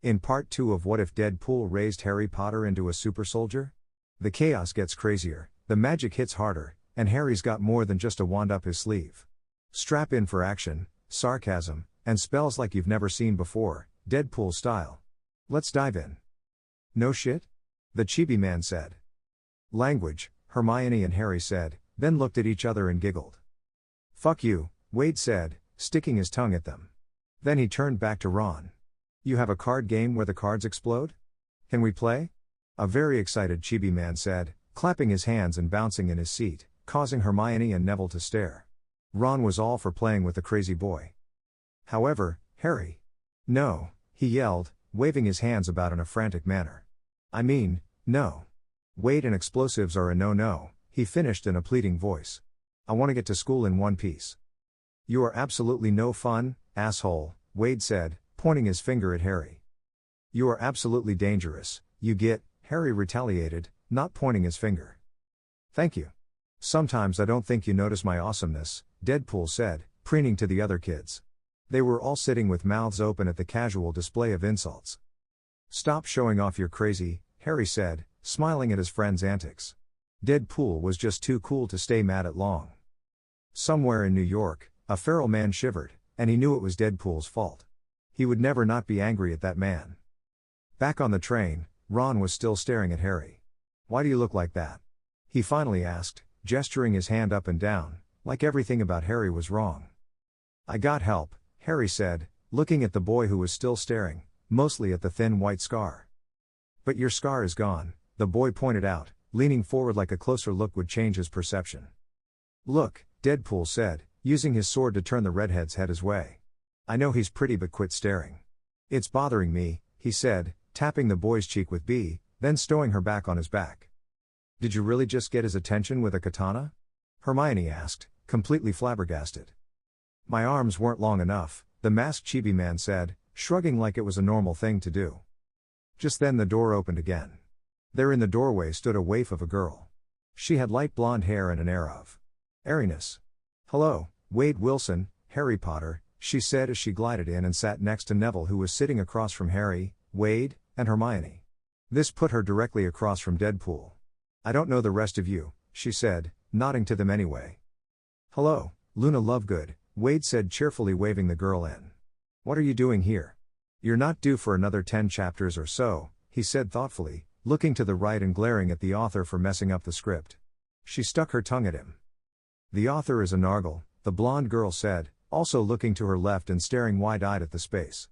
In part 2 of What If Deadpool Raised Harry Potter into a Super Soldier? The chaos gets crazier, the magic hits harder, and Harry's got more than just a wand up his sleeve. Strap in for action, sarcasm, and spells like you've never seen before, Deadpool style. Let's dive in. No shit? The Chibi Man said. Language, Hermione and Harry said, then looked at each other and giggled. Fuck you, Wade said, sticking his tongue at them. Then he turned back to Ron. You have a card game where the cards explode? Can we play? A very excited Chibi Man said, clapping his hands and bouncing in his seat, causing Hermione and Neville to stare. Ron was all for playing with the crazy boy. However, Harry. No, he yelled, waving his hands about in a frantic manner. I mean, no. Wade and explosives are a no-no, he finished in a pleading voice. I want to get to school in one piece. You are absolutely no fun, asshole, Wade said, pointing his finger at Harry. You are absolutely dangerous, you get, Harry retaliated, not pointing his finger. Thank you. Sometimes I don't think you notice my awesomeness, Deadpool said, preening to the other kids. They were all sitting with mouths open at the casual display of insults. Stop showing off your crazy, Harry said, smiling at his friend's antics. Deadpool was just too cool to stay mad at long. Somewhere in New York, a feral man shivered, and he knew it was Deadpool's fault. He would never not be angry at that man. Back on the train, Ron was still staring at Harry. Why do you look like that? He finally asked, gesturing his hand up and down, like everything about Harry was wrong. I got help, Harry said, looking at the boy who was still staring, mostly at the thin white scar. But your scar is gone, the boy pointed out, leaning forward like a closer look would change his perception. Look, Deadpool said, using his sword to turn the redhead's head his way. I know he's pretty but quit staring. It's bothering me, he said, tapping the boy's cheek with B, then stowing her back on his back. Did you really just get his attention with a katana? Hermione asked, completely flabbergasted. My arms weren't long enough, the masked Chibi Man said, shrugging like it was a normal thing to do. Just then the door opened again. There in the doorway stood a waif of a girl. She had light blonde hair and an air of airiness. Hello, Wade Wilson, Harry Potter, she said as she glided in and sat next to Neville, who was sitting across from Harry, Wade, and Hermione. This put her directly across from Deadpool. I don't know the rest of you, she said, nodding to them anyway. Hello, Luna Lovegood, Wade said cheerfully, waving the girl in. What are you doing here? You're not due for another 10 chapters or so, he said thoughtfully, looking to the right and glaring at the author for messing up the script. She stuck her tongue at him. The author is a nargle, the blonde girl said, also looking to her left and staring wide-eyed at the space.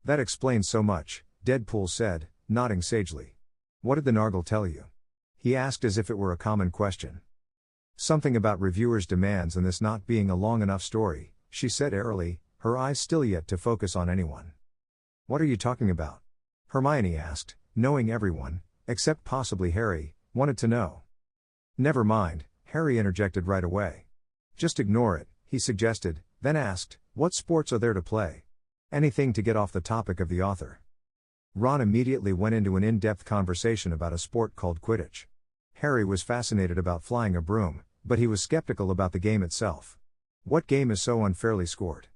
That explains so much, Deadpool said, nodding sagely. What did the nargle tell you? He asked as if it were a common question. Something about reviewers' demands and this not being a long enough story, she said airily, her eyes still yet to focus on anyone. What are you talking about? Hermione asked, knowing everyone, except possibly Harry, wanted to know. Never mind, Harry interjected right away. Just ignore it, he suggested, then asked, what sports are there to play? Anything to get off the topic of the author. Ron immediately went into an in-depth conversation about a sport called Quidditch. Harry was fascinated about flying a broom, but he was skeptical about the game itself. What game is so unfairly scored?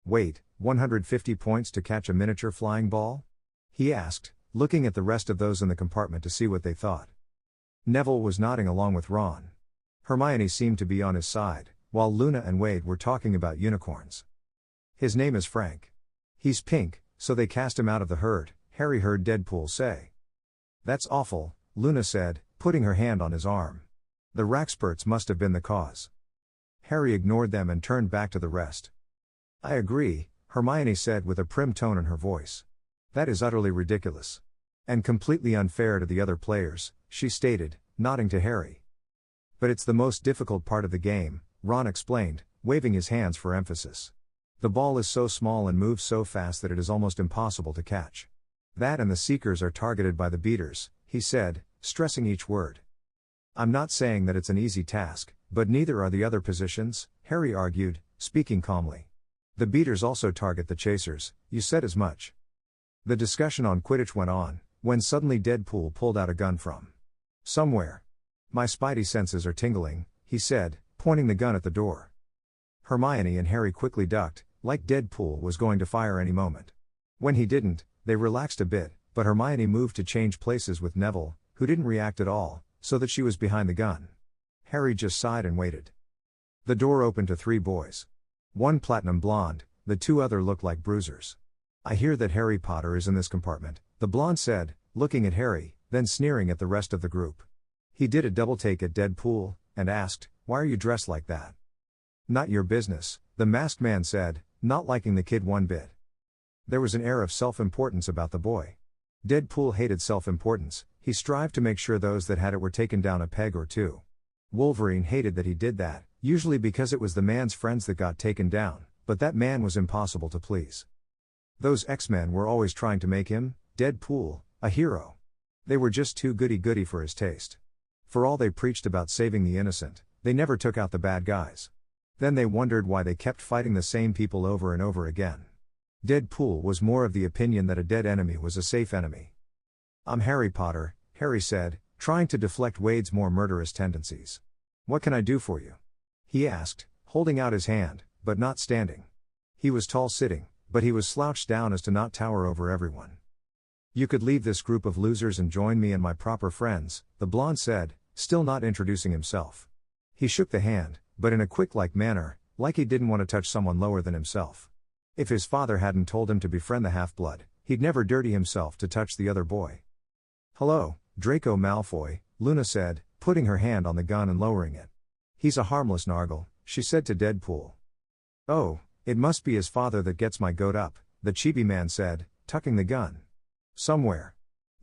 Wait, 150 points to catch a miniature flying ball? He asked, looking at the rest of those in the compartment to see what they thought. Neville was nodding along with Ron. Hermione seemed to be on his side, while Luna and Wade were talking about unicorns. His name is Frank. He's pink, so they cast him out of the herd, Harry heard Deadpool say. That's awful, Luna said, putting her hand on his arm. The Raxperts must have been the cause. Harry ignored them and turned back to the rest. I agree, Hermione said with a prim tone in her voice. That is utterly ridiculous. And completely unfair to the other players, she stated, nodding to Harry. But it's the most difficult part of the game, Ron explained, waving his hands for emphasis. The ball is so small and moves so fast that it is almost impossible to catch. That and the seekers are targeted by the beaters, he said, stressing each word. I'm not saying that it's an easy task, but neither are the other positions, Harry argued, speaking calmly. The beaters also target the chasers, you said as much. The discussion on Quidditch went on, when suddenly Deadpool pulled out a gun from somewhere. My spidey senses are tingling, he said, pointing the gun at the door. Hermione and Harry quickly ducked, like Deadpool was going to fire any moment. When he didn't, they relaxed a bit, but Hermione moved to change places with Neville, who didn't react at all, so that she was behind the gun. Harry just sighed and waited. The door opened to 3 boys. One platinum blonde, the 2 other looked like bruisers. "I hear that Harry Potter is in this compartment," the blonde said, looking at Harry, then sneering at the rest of the group. He did a double take at Deadpool, and asked, "Why are you dressed like that?" "Not your business," the masked man said, not liking the kid one bit. There was an air of self-importance about the boy. Deadpool hated self-importance, he strived to make sure those that had it were taken down a peg or 2. Wolverine hated that he did that, usually because it was the man's friends that got taken down, but that man was impossible to please. Those X-Men were always trying to make him, Deadpool, a hero. They were just too goody-goody for his taste. For all they preached about saving the innocent, they never took out the bad guys. Then they wondered why they kept fighting the same people over and over again. Deadpool was more of the opinion that a dead enemy was a safe enemy. "I'm Harry Potter," Harry said, trying to deflect Wade's more murderous tendencies. "What can I do for you?" he asked, holding out his hand, but not standing. He was tall sitting, but he was slouched down as to not tower over everyone. "You could leave this group of losers and join me and my proper friends," the blonde said, still not introducing himself. He shook the hand, but in a quick-like manner, like he didn't want to touch someone lower than himself. If his father hadn't told him to befriend the half-blood, he'd never dirty himself to touch the other boy. "Hello, Draco Malfoy," Luna said, putting her hand on the gun and lowering it. "He's a harmless nargle," she said to Deadpool. "Oh, it must be his father that gets my goat up," the chibi man said, tucking the gun. "Somewhere.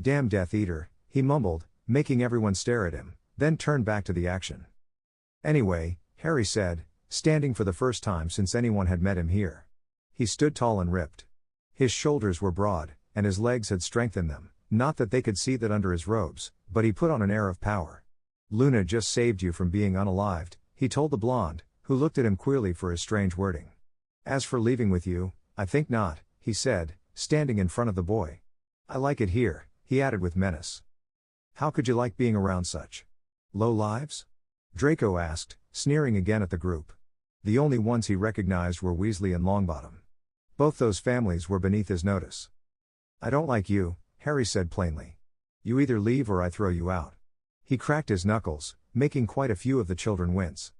Damn Death Eater," he mumbled, making everyone stare at him, then turned back to the action. "Anyway," Harry said, standing for the first time since anyone had met him here. He stood tall and ripped. His shoulders were broad, and his legs had strength in them, not that they could see that under his robes, but he put on an air of power. "Luna just saved you from being unalived," he told the blonde, who looked at him queerly for his strange wording. "As for leaving with you, I think not," he said, standing in front of the boy. "I like it here," he added with menace. "How could you like being around such low lives?" Draco asked, sneering again at the group. The only ones he recognized were Weasley and Longbottom. Both those families were beneath his notice. "I don't like you," Harry said plainly. "You either leave or I throw you out." He cracked his knuckles, making quite a few of the children wince.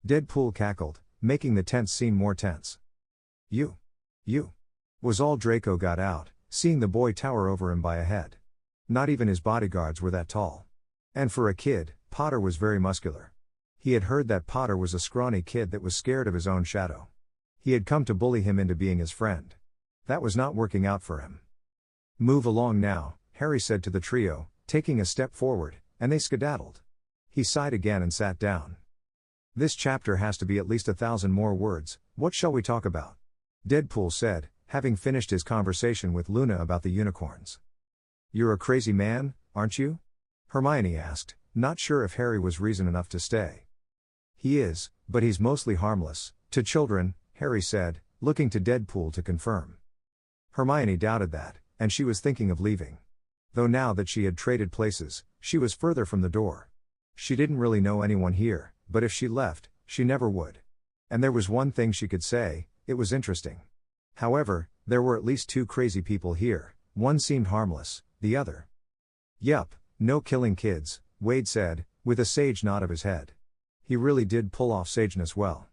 Deadpool cackled, making the tense scene more tense. You," was all Draco got out, seeing the boy tower over him by a head. Not even his bodyguards were that tall. And for a kid, Potter was very muscular. He had heard that Potter was a scrawny kid that was scared of his own shadow. He had come to bully him into being his friend. That was not working out for him. "Move along now," Harry said to the trio, taking a step forward, and they skedaddled. He sighed again and sat down. "This chapter has to be at least 1,000 more words, what shall we talk about?" Deadpool said, having finished his conversation with Luna about the unicorns. "You're a crazy man, aren't you?" Hermione asked, not sure if Harry was reason enough to stay. "He is, but he's mostly harmless to children," Harry said, looking to Deadpool to confirm. Hermione doubted that, and she was thinking of leaving. Though now that she had traded places, she was further from the door. She didn't really know anyone here, but if she left, she never would. And there was one thing she could say, it was interesting. However, there were at least 2 crazy people here, one seemed harmless, the other. "Yup, no killing kids," Wade said, with a sage nod of his head. He really did pull off sageness well.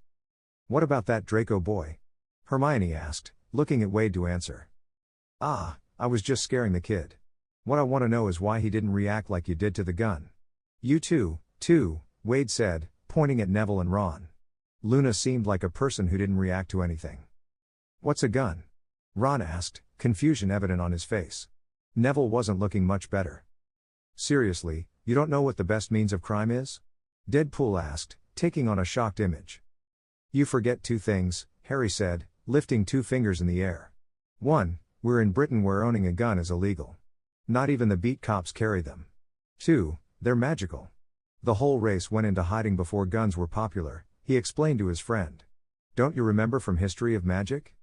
"What about that Draco boy?" Hermione asked, looking at Wade to answer. "Ah, I was just scaring the kid. What I want to know is why he didn't react like you did to the gun." "You too, Wade said, pointing at Neville and Ron. Luna seemed like a person who didn't react to anything. "What's a gun?" Ron asked, confusion evident on his face. Neville wasn't looking much better. "Seriously, you don't know what the best means of crime is?" Deadpool asked, taking on a shocked image. "You forget 2 things, Harry said, lifting 2 fingers in the air. 1, we're in Britain where owning a gun is illegal. Not even the beat cops carry them. 2, they're magical. The whole race went into hiding before guns were popular," he explained to his friend. "Don't you remember from History of Magic?"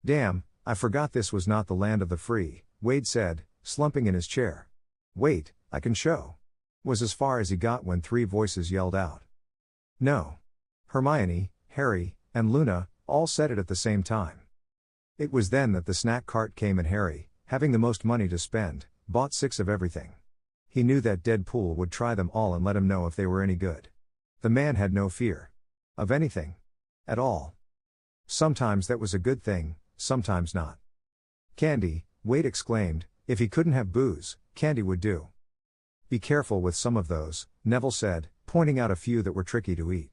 "Damn, I forgot this was not the land of the free," Wade said, slumping in his chair. "Wait, I can show," was as far as he got when 3 voices yelled out. "No." Hermione, Harry, and Luna all said it at the same time. It was then that the snack cart came and Harry, having the most money to spend, bought 6 of everything. He knew that Deadpool would try them all and let him know if they were any good. The man had no fear. Of anything. At all. Sometimes that was a good thing, sometimes not. Candy, Wade exclaimed, if he couldn't have booze, candy would do. Be careful with some of those, Neville said, pointing out a few that were tricky to eat.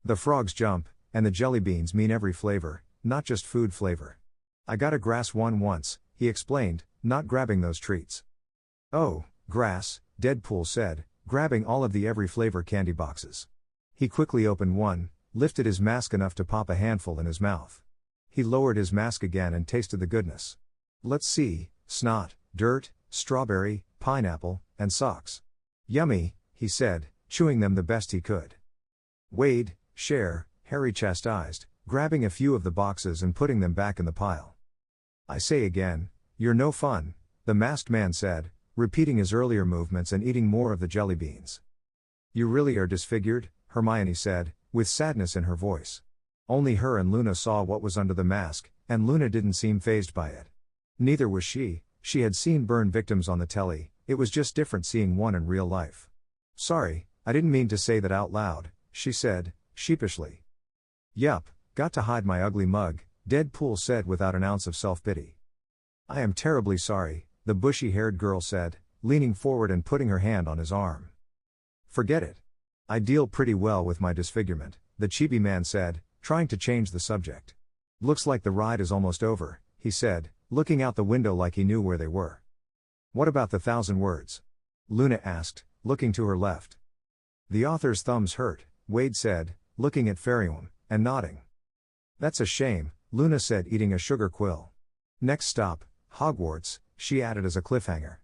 The frogs jump, and the jelly beans mean every flavor, not just food flavor. I got a grass one once, he explained, not grabbing those treats. Oh, grass, Deadpool said, grabbing all of the every flavor candy boxes. He quickly opened one, lifted his mask enough to pop a handful in his mouth. He lowered his mask again and tasted the goodness. Let's see, snot, dirt, strawberry, pineapple, and socks. Yummy, he said, chewing them the best he could. Wade, share, Harry chastised, grabbing a few of the boxes and putting them back in the pile. I say again, you're no fun, the masked man said, repeating his earlier movements and eating more of the jelly beans. You really are disfigured, Hermione said, with sadness in her voice. Only her and Luna saw what was under the mask, and Luna didn't seem fazed by it. Neither was she had seen burn victims on the telly, it was just different seeing one in real life. Sorry, I didn't mean to say that out loud, she said, sheepishly. Yup, got to hide my ugly mug, Deadpool said without an ounce of self-pity. I am terribly sorry, the bushy-haired girl said, leaning forward and putting her hand on his arm. Forget it. I deal pretty well with my disfigurement, the chibi man said, trying to change the subject. Looks like the ride is almost over, he said, looking out the window like he knew where they were. What about the 1,000 words? Luna asked, looking to her left. The author's thumbs hurt, Wade said, looking at Fairywm, and nodding. That's a shame, Luna said, eating a sugar quill. Next stop, Hogwarts, she added as a cliffhanger.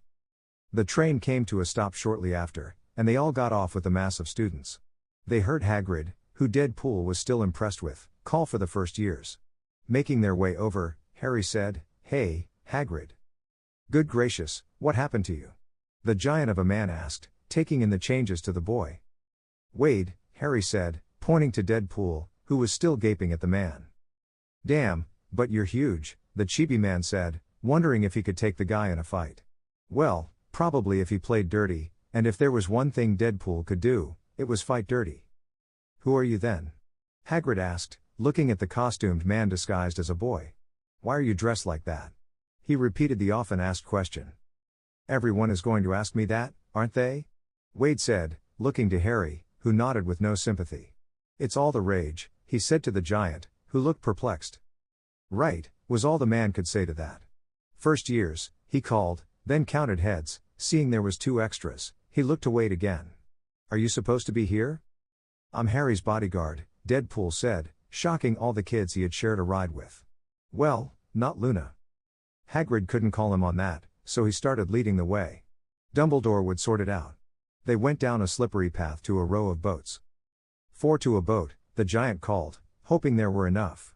The train came to a stop shortly after, and they all got off with the mass of students. They heard Hagrid, who Deadpool was still impressed with, call for the first years. Making their way over, Harry said, Hey, Hagrid. Good gracious, what happened to you? The giant of a man asked, taking in the changes to the boy. Wade, Harry said, pointing to Deadpool, who was still gaping at the man. Damn, but you're huge, the chibi man said, wondering if he could take the guy in a fight. Well, probably if he played dirty, and if there was one thing Deadpool could do, it was fight dirty. Who are you then? Hagrid asked, looking at the costumed man disguised as a boy. Why are you dressed like that? He repeated the often asked question. Everyone is going to ask me that, aren't they? Wade said, looking to Harry, who nodded with no sympathy. It's all the rage, he said to the giant, who looked perplexed. Right, was all the man could say to that. First years, he called, then counted heads, seeing there was 2 extras, he looked to Wade again. Are you supposed to be here? I'm Harry's bodyguard, Deadpool said, shocking all the kids he had shared a ride with. Well, not Luna. Hagrid couldn't call him on that, so he started leading the way. Dumbledore would sort it out. They went down a slippery path to a row of boats. 4 to a boat, the giant called, hoping there were enough.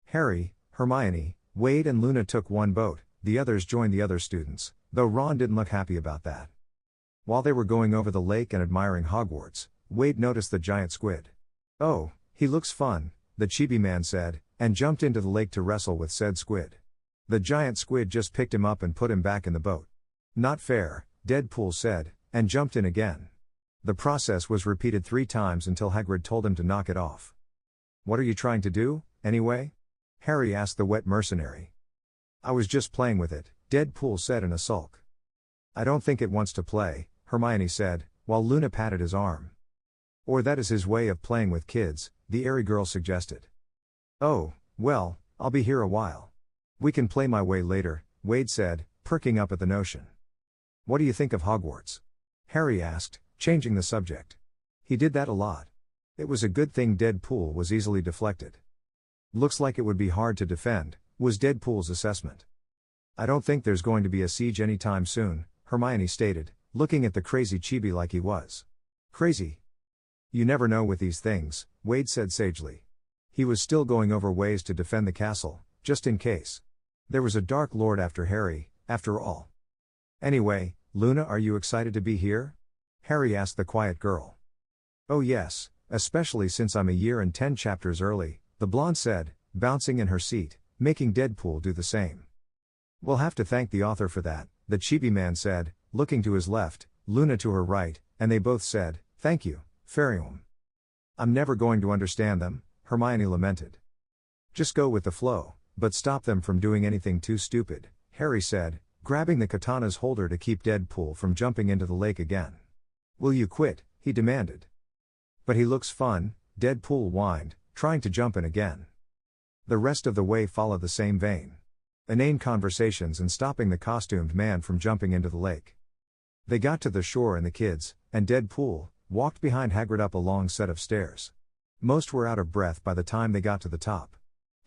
Harry, Hermione, Wade and Luna took one boat, the others joined the other students, though Ron didn't look happy about that. While they were going over the lake and admiring Hogwarts, Wade noticed the giant squid. Oh, he looks fun, the chibi man said, and jumped into the lake to wrestle with said squid. The giant squid just picked him up and put him back in the boat. Not fair, Deadpool said, and jumped in again. The process was repeated 3 times until Hagrid told him to knock it off. What are you trying to do, anyway? Harry asked the wet mercenary. I was just playing with it, Deadpool said in a sulk. I don't think it wants to play, Hermione said, while Luna patted his arm. Or that is his way of playing with kids, the airy girl suggested. Oh, well, I'll be here a while. We can play my way later, Wade said, perking up at the notion. What do you think of Hogwarts? Harry asked, changing the subject. He did that a lot. It was a good thing Deadpool was easily deflected. Looks like it would be hard to defend, was Deadpool's assessment. I don't think there's going to be a siege anytime soon, Hermione stated, looking at the crazy chibi like he was. Crazy? You never know with these things, Wade said sagely. He was still going over ways to defend the castle, just in case. There was a Dark Lord after Harry, after all. Anyway, Luna, are you excited to be here? Harry asked the quiet girl. Oh yes, especially since I'm a year and 10 chapters early, the blonde said, bouncing in her seat, making Deadpool do the same. We'll have to thank the author for that, the chibi man said, looking to his left, Luna to her right, and they both said, thank you, Fairywm. I'm never going to understand them, Hermione lamented. Just go with the flow, but stop them from doing anything too stupid, Harry said, grabbing the katana's holder to keep Deadpool from jumping into the lake again. Will you quit? He demanded. But he looks fun, Deadpool whined, trying to jump in again. The rest of the way followed the same vein. Inane conversations and stopping the costumed man from jumping into the lake. They got to the shore and the kids, and Deadpool, walked behind Hagrid up a long set of stairs. Most were out of breath by the time they got to the top.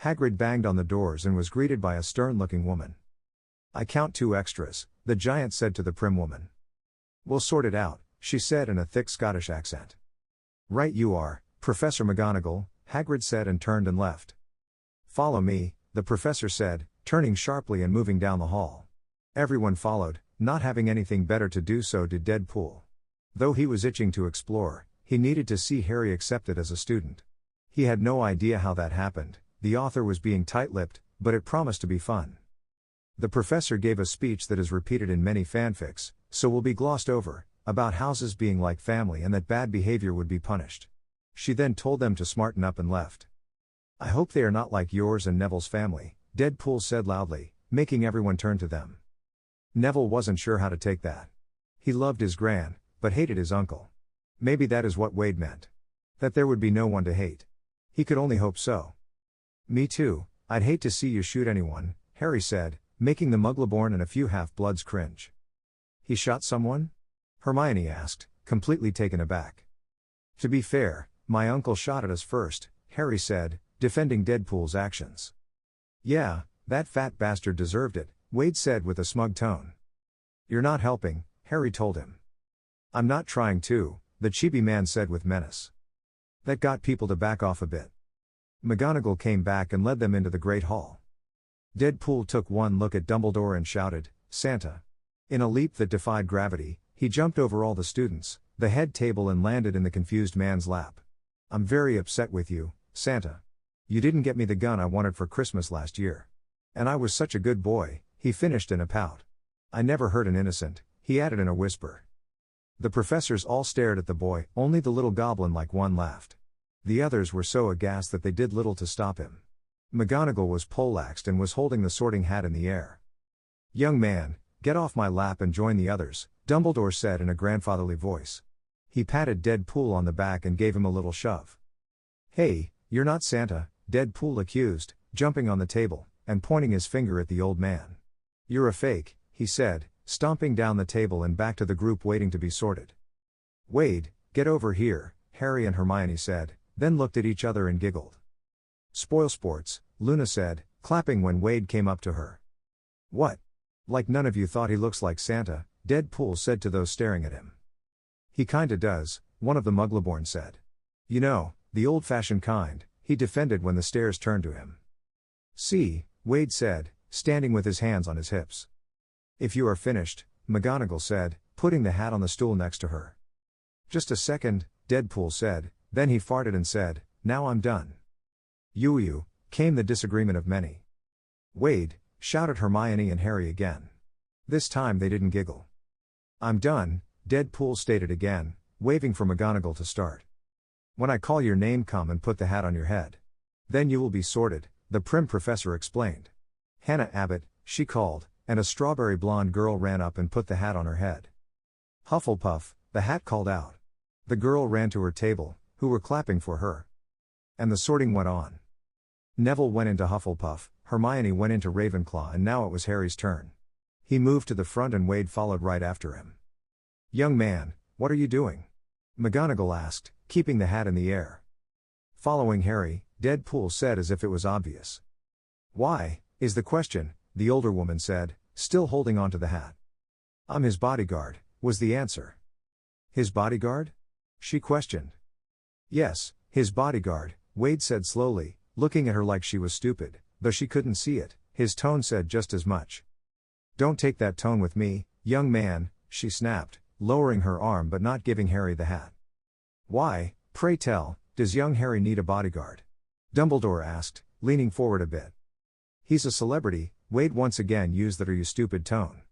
Hagrid banged on the doors and was greeted by a stern-looking woman. I count 2 extras, the giant said to the prim woman. We'll sort it out, she said in a thick Scottish accent. Right you are, Professor McGonagall, Hagrid said and turned and left. Follow me, the professor said, turning sharply and moving down the hall. Everyone followed, not having anything better to do. So did Deadpool. Though he was itching to explore, he needed to see Harry accepted as a student. He had no idea how that happened, the author was being tight-lipped, but it promised to be fun. The professor gave a speech that is repeated in many fanfics, so will be glossed over, about houses being like family and that bad behavior would be punished. She then told them to smarten up and left. I hope they are not like yours and Neville's family, Deadpool said loudly, making everyone turn to them. Neville wasn't sure how to take that. He loved his gran, but hated his uncle. Maybe that is what Wade meant. That there would be no one to hate. He could only hope so. Me too, I'd hate to see you shoot anyone, Harry said, making the Muggleborn and a few half-bloods cringe. He shot someone? Hermione asked, completely taken aback. To be fair, my uncle shot at us first, Harry said, defending Deadpool's actions. Yeah, that fat bastard deserved it, Wade said with a smug tone. You're not helping, Harry told him. I'm not trying to, the chibi man said with menace. That got people to back off a bit. McGonagall came back and led them into the Great Hall. Deadpool took one look at Dumbledore and shouted, Santa. In a leap that defied gravity, he jumped over all the students, the head table and landed in the confused man's lap. I'm very upset with you, Santa. You didn't get me the gun I wanted for Christmas last year. And I was such a good boy, he finished in a pout. I never hurt an innocent, he added in a whisper. The professors all stared at the boy, only the little goblin like one laughed. The others were so aghast that they did little to stop him. McGonagall was poleaxed and was holding the sorting hat in the air. Young man, get off my lap and join the others, Dumbledore said in a grandfatherly voice. He patted Deadpool on the back and gave him a little shove. Hey, you're not Santa, Deadpool accused, jumping on the table, and pointing his finger at the old man. You're a fake, he said, stomping down the table and back to the group waiting to be sorted. Wade, get over here, Harry and Hermione said, then looked at each other and giggled. Spoil sports, Luna said, clapping when Wade came up to her. What? Like none of you thought he looks like Santa, Deadpool said to those staring at him. He kinda does, one of the Muggleborn said. You know, the old-fashioned kind, he defended when the stares turned to him. See, Wade said, standing with his hands on his hips. If you are finished, McGonagall said, putting the hat on the stool next to her. Just a second, Deadpool said, then he farted and said, now I'm done. You, came the disagreement of many. Wade, shouted Hermione and Harry again. This time they didn't giggle. I'm done, Deadpool stated again, waving for McGonagall to start. When I call your name, come and put the hat on your head. Then you will be sorted, the prim professor explained. Hannah Abbott, she called, and a strawberry blonde girl ran up and put the hat on her head. Hufflepuff, the hat called out. The girl ran to her table, who were clapping for her. And the sorting went on. Neville went into Hufflepuff, Hermione went into Ravenclaw, and now it was Harry's turn. He moved to the front and Wade followed right after him. Young man, what are you doing? McGonagall asked, keeping the hat in the air. Following Harry, Deadpool said as if it was obvious. Why, is the question, the older woman said, still holding on to the hat. I'm his bodyguard, was the answer. His bodyguard? She questioned. Yes, his bodyguard, Wade said slowly, looking at her like she was stupid, though she couldn't see it, his tone said just as much. Don't take that tone with me, young man, she snapped, lowering her arm but not giving Harry the hat. Why, pray tell, does young Harry need a bodyguard? Dumbledore asked, leaning forward a bit. He's a celebrity, Wade once again used that "are you stupid" tone.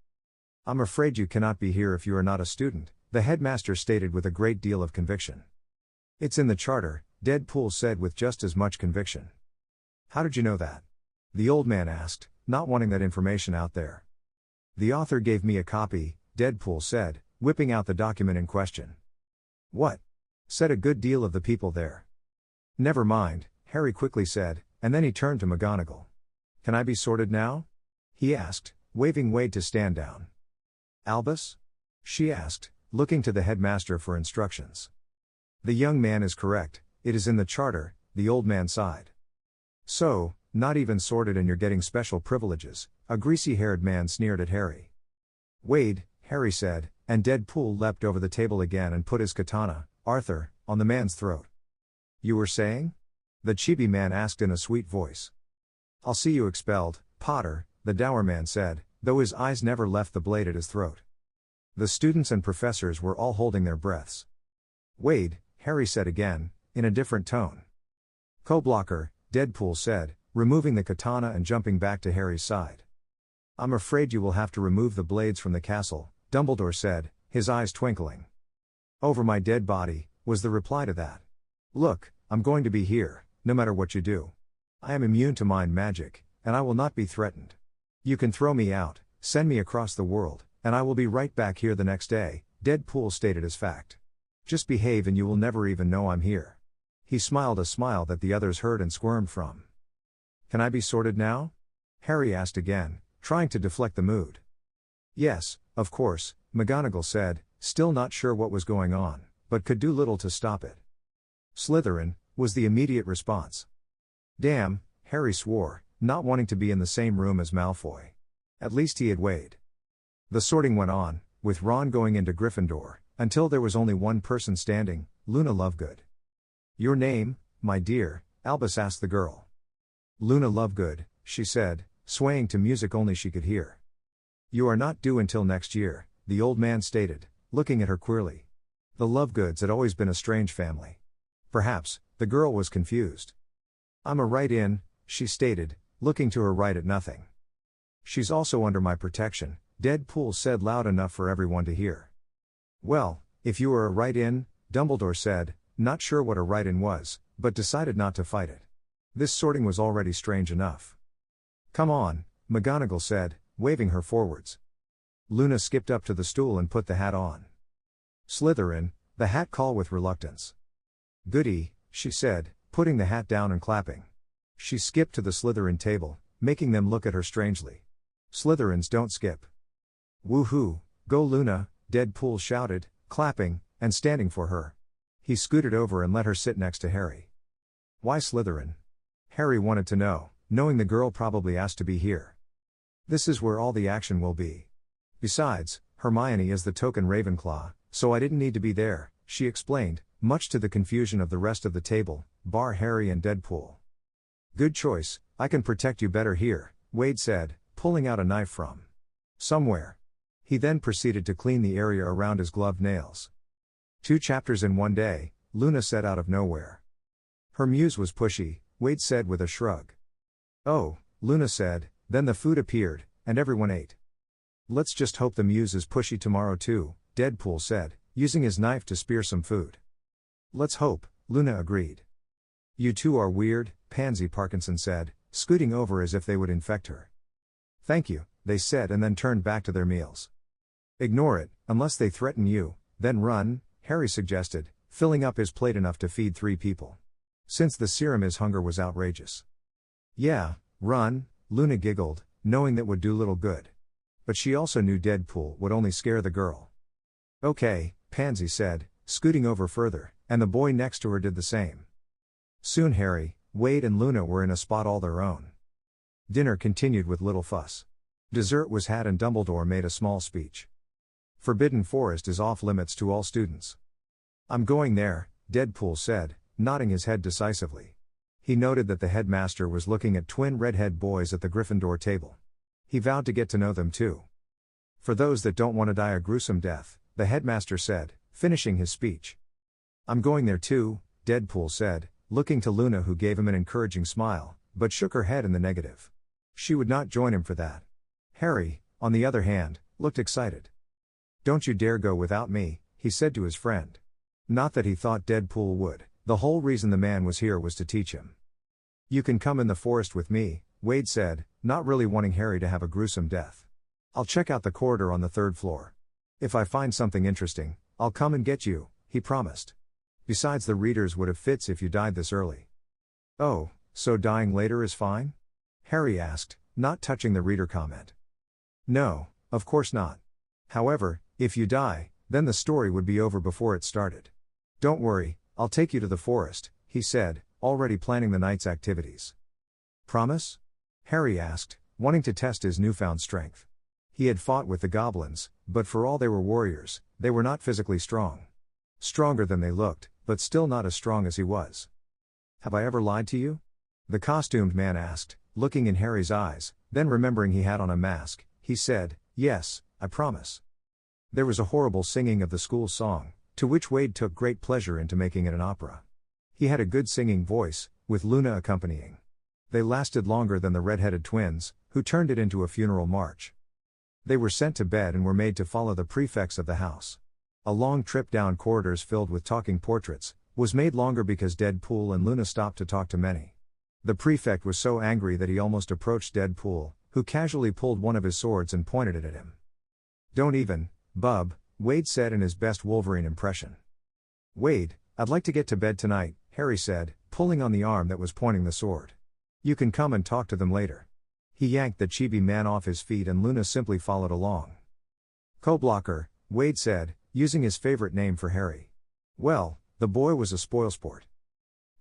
"I'm afraid you cannot be here if you are not a student," the headmaster stated with a great deal of conviction. "It's in the charter," Deadpool said with just as much conviction. "How did you know that?" the old man asked, not wanting that information out there. "The author gave me a copy," Deadpool said, whipping out the document in question. "What?" said a good deal of the people there. "Never mind," Harry quickly said, and then he turned to McGonagall. "Can I be sorted now?" he asked, waving Wade to stand down. "Albus?" she asked, looking to the headmaster for instructions. "The young man is correct, it is in the charter," the old man sighed. "So, not even sorted and you're getting special privileges," a greasy-haired man sneered at Harry. "Wade," Harry said, and Deadpool leapt over the table again and put his katana, Arthur, on the man's throat. "You were saying?" the chibi man asked in a sweet voice. "I'll see you expelled, Potter," the dour man said, though his eyes never left the blade at his throat. The students and professors were all holding their breaths. "Wade," Harry said again, in a different tone. "Co-blocker," Deadpool said, removing the katana and jumping back to Harry's side. "I'm afraid you will have to remove the blades from the castle," Dumbledore said, his eyes twinkling. "Over my dead body," was the reply to that. "Look, I'm going to be here, no matter what you do. I am immune to mind magic, and I will not be threatened. You can throw me out, send me across the world, and I will be right back here the next day," Deadpool stated as fact. "Just behave and you will never even know I'm here." He smiled a smile that the others heard and squirmed from. "Can I be sorted now?" Harry asked again, trying to deflect the mood. "Yes, of course," McGonagall said, still not sure what was going on, but could do little to stop it. "Slytherin," was the immediate response. "Damn," Harry swore, not wanting to be in the same room as Malfoy. At least he had Wade. The sorting went on, with Ron going into Gryffindor, until there was only one person standing, Luna Lovegood. "Your name, my dear?" Albus asked the girl. "Luna Lovegood," she said, swaying to music only she could hear. "You are not due until next year," the old man stated, looking at her queerly. The Lovegoods had always been a strange family. Perhaps, the girl was confused. "I'm a write-in," she stated, looking to her right at nothing. "She's also under my protection," Deadpool said loud enough for everyone to hear. "Well, if you are a write-in," Dumbledore said, not sure what a write-in was, but decided not to fight it. This sorting was already strange enough. "Come on," McGonagall said, waving her forwards. Luna skipped up to the stool and put the hat on. "Slytherin," the hat called with reluctance. "Goody," she said, putting the hat down and clapping. She skipped to the Slytherin table, making them look at her strangely. "Slytherins don't skip." "Woohoo, go Luna," Deadpool shouted, clapping, and standing for her. He scooted over and let her sit next to Harry. "Why Slytherin?" Harry wanted to know, knowing the girl probably asked to be here. "This is where all the action will be. Besides, Hermione is the token Ravenclaw, so I didn't need to be there," she explained, much to the confusion of the rest of the table, bar Harry and Deadpool. "Good choice, I can protect you better here," Wade said, pulling out a knife from somewhere. He then proceeded to clean the area around his gloved nails. 2 chapters in one day, Luna said out of nowhere. "Her muse was pushy," Wade said with a shrug. "Oh," Luna said, then the food appeared, and everyone ate. "Let's just hope the muse is pushy tomorrow too," Deadpool said, using his knife to spear some food. "Let's hope," Luna agreed. "You two are weird," Pansy Parkinson said, scooting over as if they would infect her. "Thank you," they said and then turned back to their meals. "Ignore it, unless they threaten you, then run," Harry suggested, filling up his plate enough to feed 3 people. Since the serum his hunger was outrageous. "Yeah, run," Luna giggled, knowing that would do little good. But she also knew Deadpool would only scare the girl. "Okay," Pansy said, scooting over further, and the boy next to her did the same. Soon Harry, Wade and Luna were in a spot all their own. Dinner continued with little fuss. Dessert was had and Dumbledore made a small speech. Forbidden Forest is off limits to all students. "I'm going there," Deadpool said, nodding his head decisively. He noted that the headmaster was looking at twin redhead boys at the Gryffindor table. He vowed to get to know them too. "For those that don't want to die a gruesome death," the headmaster said, finishing his speech. "I'm going there too," Deadpool said, looking to Luna who gave him an encouraging smile, but shook her head in the negative. She would not join him for that. Harry, on the other hand, looked excited. "Don't you dare go without me," he said to his friend. Not that he thought Deadpool would, the whole reason the man was here was to teach him. "You can come in the forest with me," Wade said, not really wanting Harry to have a gruesome death. "I'll check out the corridor on the 3rd floor. If I find something interesting, I'll come and get you," he promised. "Besides, the readers would have fits if you died this early." "Oh, so dying later is fine?" Harry asked, not touching the reader comment. "No, of course not. However, if you die, then the story would be over before it started. Don't worry, I'll take you to the forest," he said, already planning the night's activities. "Promise?" Harry asked, wanting to test his newfound strength. He had fought with the goblins, but for all they were warriors, they were not physically strong. Stronger than they looked, but still not as strong as he was. "Have I ever lied to you?" the costumed man asked, looking in Harry's eyes, then remembering he had on a mask, he said, "Yes, I promise." There was a horrible singing of the school song, to which Wade took great pleasure into making it an opera. He had a good singing voice, with Luna accompanying. They lasted longer than the red-headed twins, who turned it into a funeral march. They were sent to bed and were made to follow the prefects of the house. A long trip down corridors filled with talking portraits was made longer because Deadpool and Luna stopped to talk to many. The prefect was so angry that he almost approached Deadpool, who casually pulled one of his swords and pointed it at him. "Don't even, bub," Wade said in his best Wolverine impression. "Wade, I'd like to get to bed tonight," Harry said, pulling on the arm that was pointing the sword. "You can come and talk to them later." He yanked the chibi man off his feet and Luna simply followed along. "Co-blocker," Wade said, using his favorite name for Harry. Well, the boy was a spoilsport.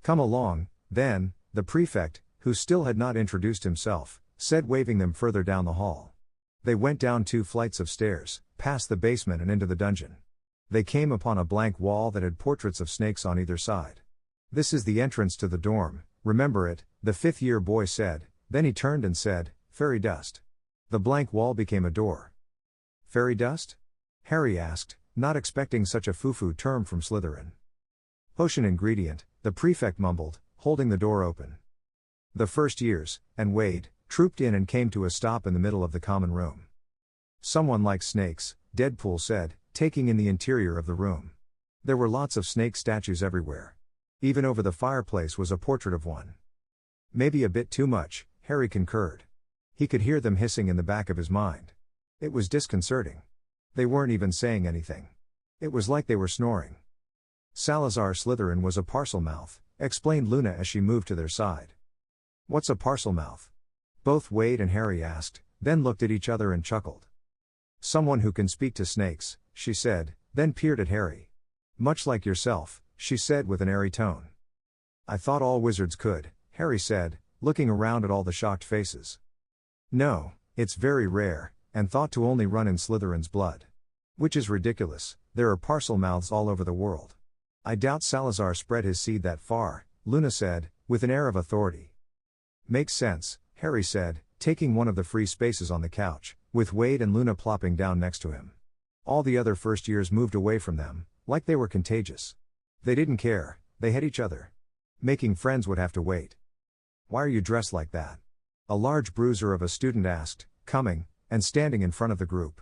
"Come along, then," the prefect, who still had not introduced himself, said, waving them further down the hall. They went down 2 flights of stairs, past the basement and into the dungeon. They came upon a blank wall that had portraits of snakes on either side. "This is the entrance to the dorm, remember it," the 5th-year boy said, then he turned and said, "Fairy dust." The blank wall became a door. "Fairy dust?" Harry asked, not expecting such a foo-foo term from Slytherin. "Potion ingredient," the prefect mumbled, holding the door open. The first years, and Wade, trooped in and came to a stop in the middle of the common room. "Someone likes snakes," Deadpool said, taking in the interior of the room. There were lots of snake statues everywhere. Even over the fireplace was a portrait of one. "Maybe a bit too much," Harry concurred. He could hear them hissing in the back of his mind. It was disconcerting. They weren't even saying anything. It was like they were snoring. "Salazar Slytherin was a parcel-mouth," explained Luna as she moved to their side. "What's a parcel-mouth?" both Wade and Harry asked, then looked at each other and chuckled. "Someone who can speak to snakes," she said, then peered at Harry. "Much like yourself," she said with an airy tone. "I thought all wizards could," Harry said, looking around at all the shocked faces. "No, it's very rare, and thought to only run in Slytherin's blood. Which is ridiculous, there are parcel-mouths all over the world. I doubt Salazar spread his seed that far," Luna said, with an air of authority. "Makes sense," Harry said, taking one of the free spaces on the couch, with Wade and Luna plopping down next to him. All the other first years moved away from them, like they were contagious. They didn't care, they had each other. Making friends would have to wait. "Why are you dressed like that?" a large bruiser of a student asked, coming, and standing in front of the group.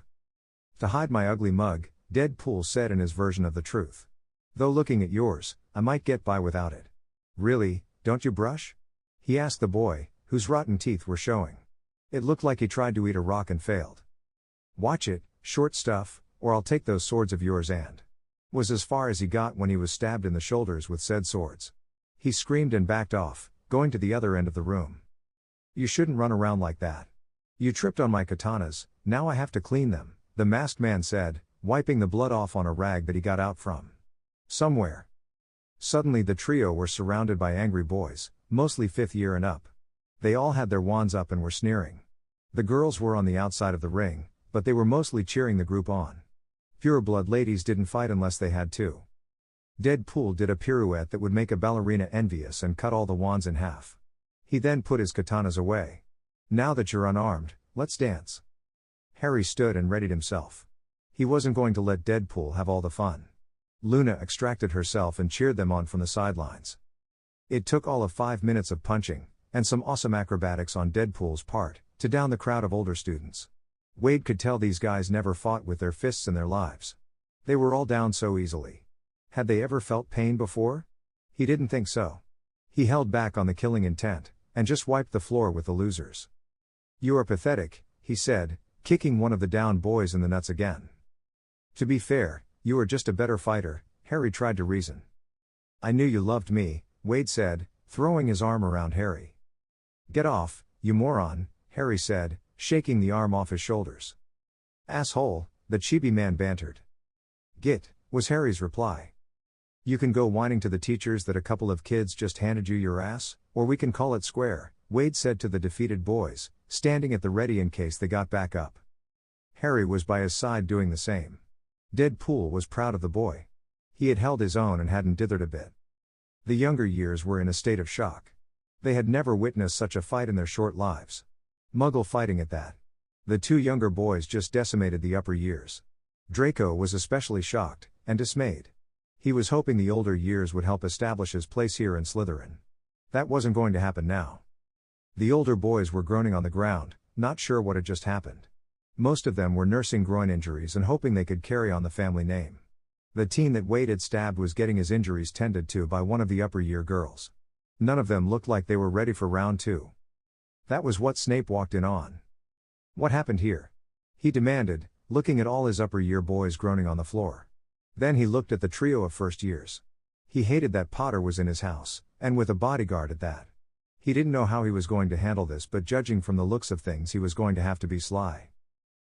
"To hide my ugly mug," Deadpool said in his version of the truth. "Though looking at yours, I might get by without it." "Really, don't you brush?" he asked the boy, whose rotten teeth were showing. It looked like he tried to eat a rock and failed. "Watch it, short stuff, or I'll take those swords of yours and..." was as far as he got when he was stabbed in the shoulders with said swords. He screamed and backed off, going to the other end of the room. "You shouldn't run around like that. You tripped on my katanas, now I have to clean them," the masked man said, wiping the blood off on a rag that he got out from somewhere. Suddenly the trio were surrounded by angry boys, mostly 5th year and up. They all had their wands up and were sneering. The girls were on the outside of the ring, but they were mostly cheering the group on. Pureblood ladies didn't fight unless they had to. Deadpool did a pirouette that would make a ballerina envious and cut all the wands in half. He then put his katanas away. "Now that you're unarmed, let's dance." Harry stood and readied himself. He wasn't going to let Deadpool have all the fun. Luna extracted herself and cheered them on from the sidelines. It took all of 5 minutes of punching, and some awesome acrobatics on Deadpool's part, to down the crowd of older students. Wade could tell these guys never fought with their fists in their lives. They were all down so easily. Had they ever felt pain before? He didn't think so. He held back on the killing intent, and just wiped the floor with the losers. "You are pathetic," he said, kicking one of the down boys in the nuts again. "To be fair, you are just a better fighter," Harry tried to reason. "I knew you loved me," Wade said, throwing his arm around Harry. "Get off, you moron," Harry said, shaking the arm off his shoulders. "Asshole," the chibi man bantered. "Git," was Harry's reply. "You can go whining to the teachers that a couple of kids just handed you your ass, or we can call it square," Wade said to the defeated boys, standing at the ready in case they got back up. Harry was by his side doing the same. Deadpool was proud of the boy. He had held his own and hadn't dithered a bit. The younger years were in a state of shock. They had never witnessed such a fight in their short lives. Muggle fighting at that. The two younger boys just decimated the upper years. Draco was especially shocked, and dismayed. He was hoping the older years would help establish his place here in Slytherin. That wasn't going to happen now. The older boys were groaning on the ground, not sure what had just happened. Most of them were nursing groin injuries and hoping they could carry on the family name. The teen that Wade had stabbed was getting his injuries tended to by one of the upper year girls. None of them looked like they were ready for round 2. That was what Snape walked in on. "What happened here?" he demanded, looking at all his upper year boys groaning on the floor. Then he looked at the trio of first years. He hated that Potter was in his house, and with a bodyguard at that. He didn't know how he was going to handle this, but judging from the looks of things he was going to have to be sly.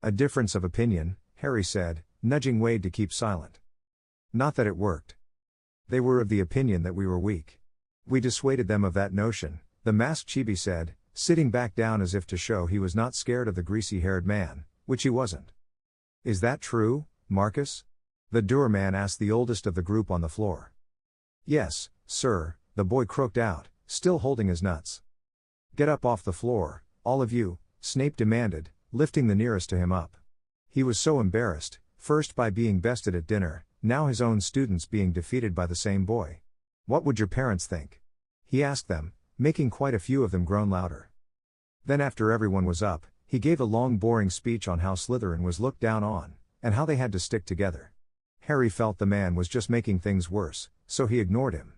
"A difference of opinion," Harry said, nudging Wade to keep silent. "Not that it worked. They were of the opinion that we were weak. We dissuaded them of that notion," the masked chibi said, sitting back down as if to show he was not scared of the greasy-haired man, which he wasn't. "Is that true, Marcus?" the doorman asked the oldest of the group on the floor. "Yes, sir," the boy croaked out, still holding his nuts. "Get up off the floor, all of you," Snape demanded, lifting the nearest to him up. He was so embarrassed, first by being bested at dinner, now his own students being defeated by the same boy. "What would your parents think?" he asked them, making quite a few of them groan louder. Then after everyone was up, he gave a long boring speech on how Slytherin was looked down on, and how they had to stick together. Harry felt the man was just making things worse, so he ignored him.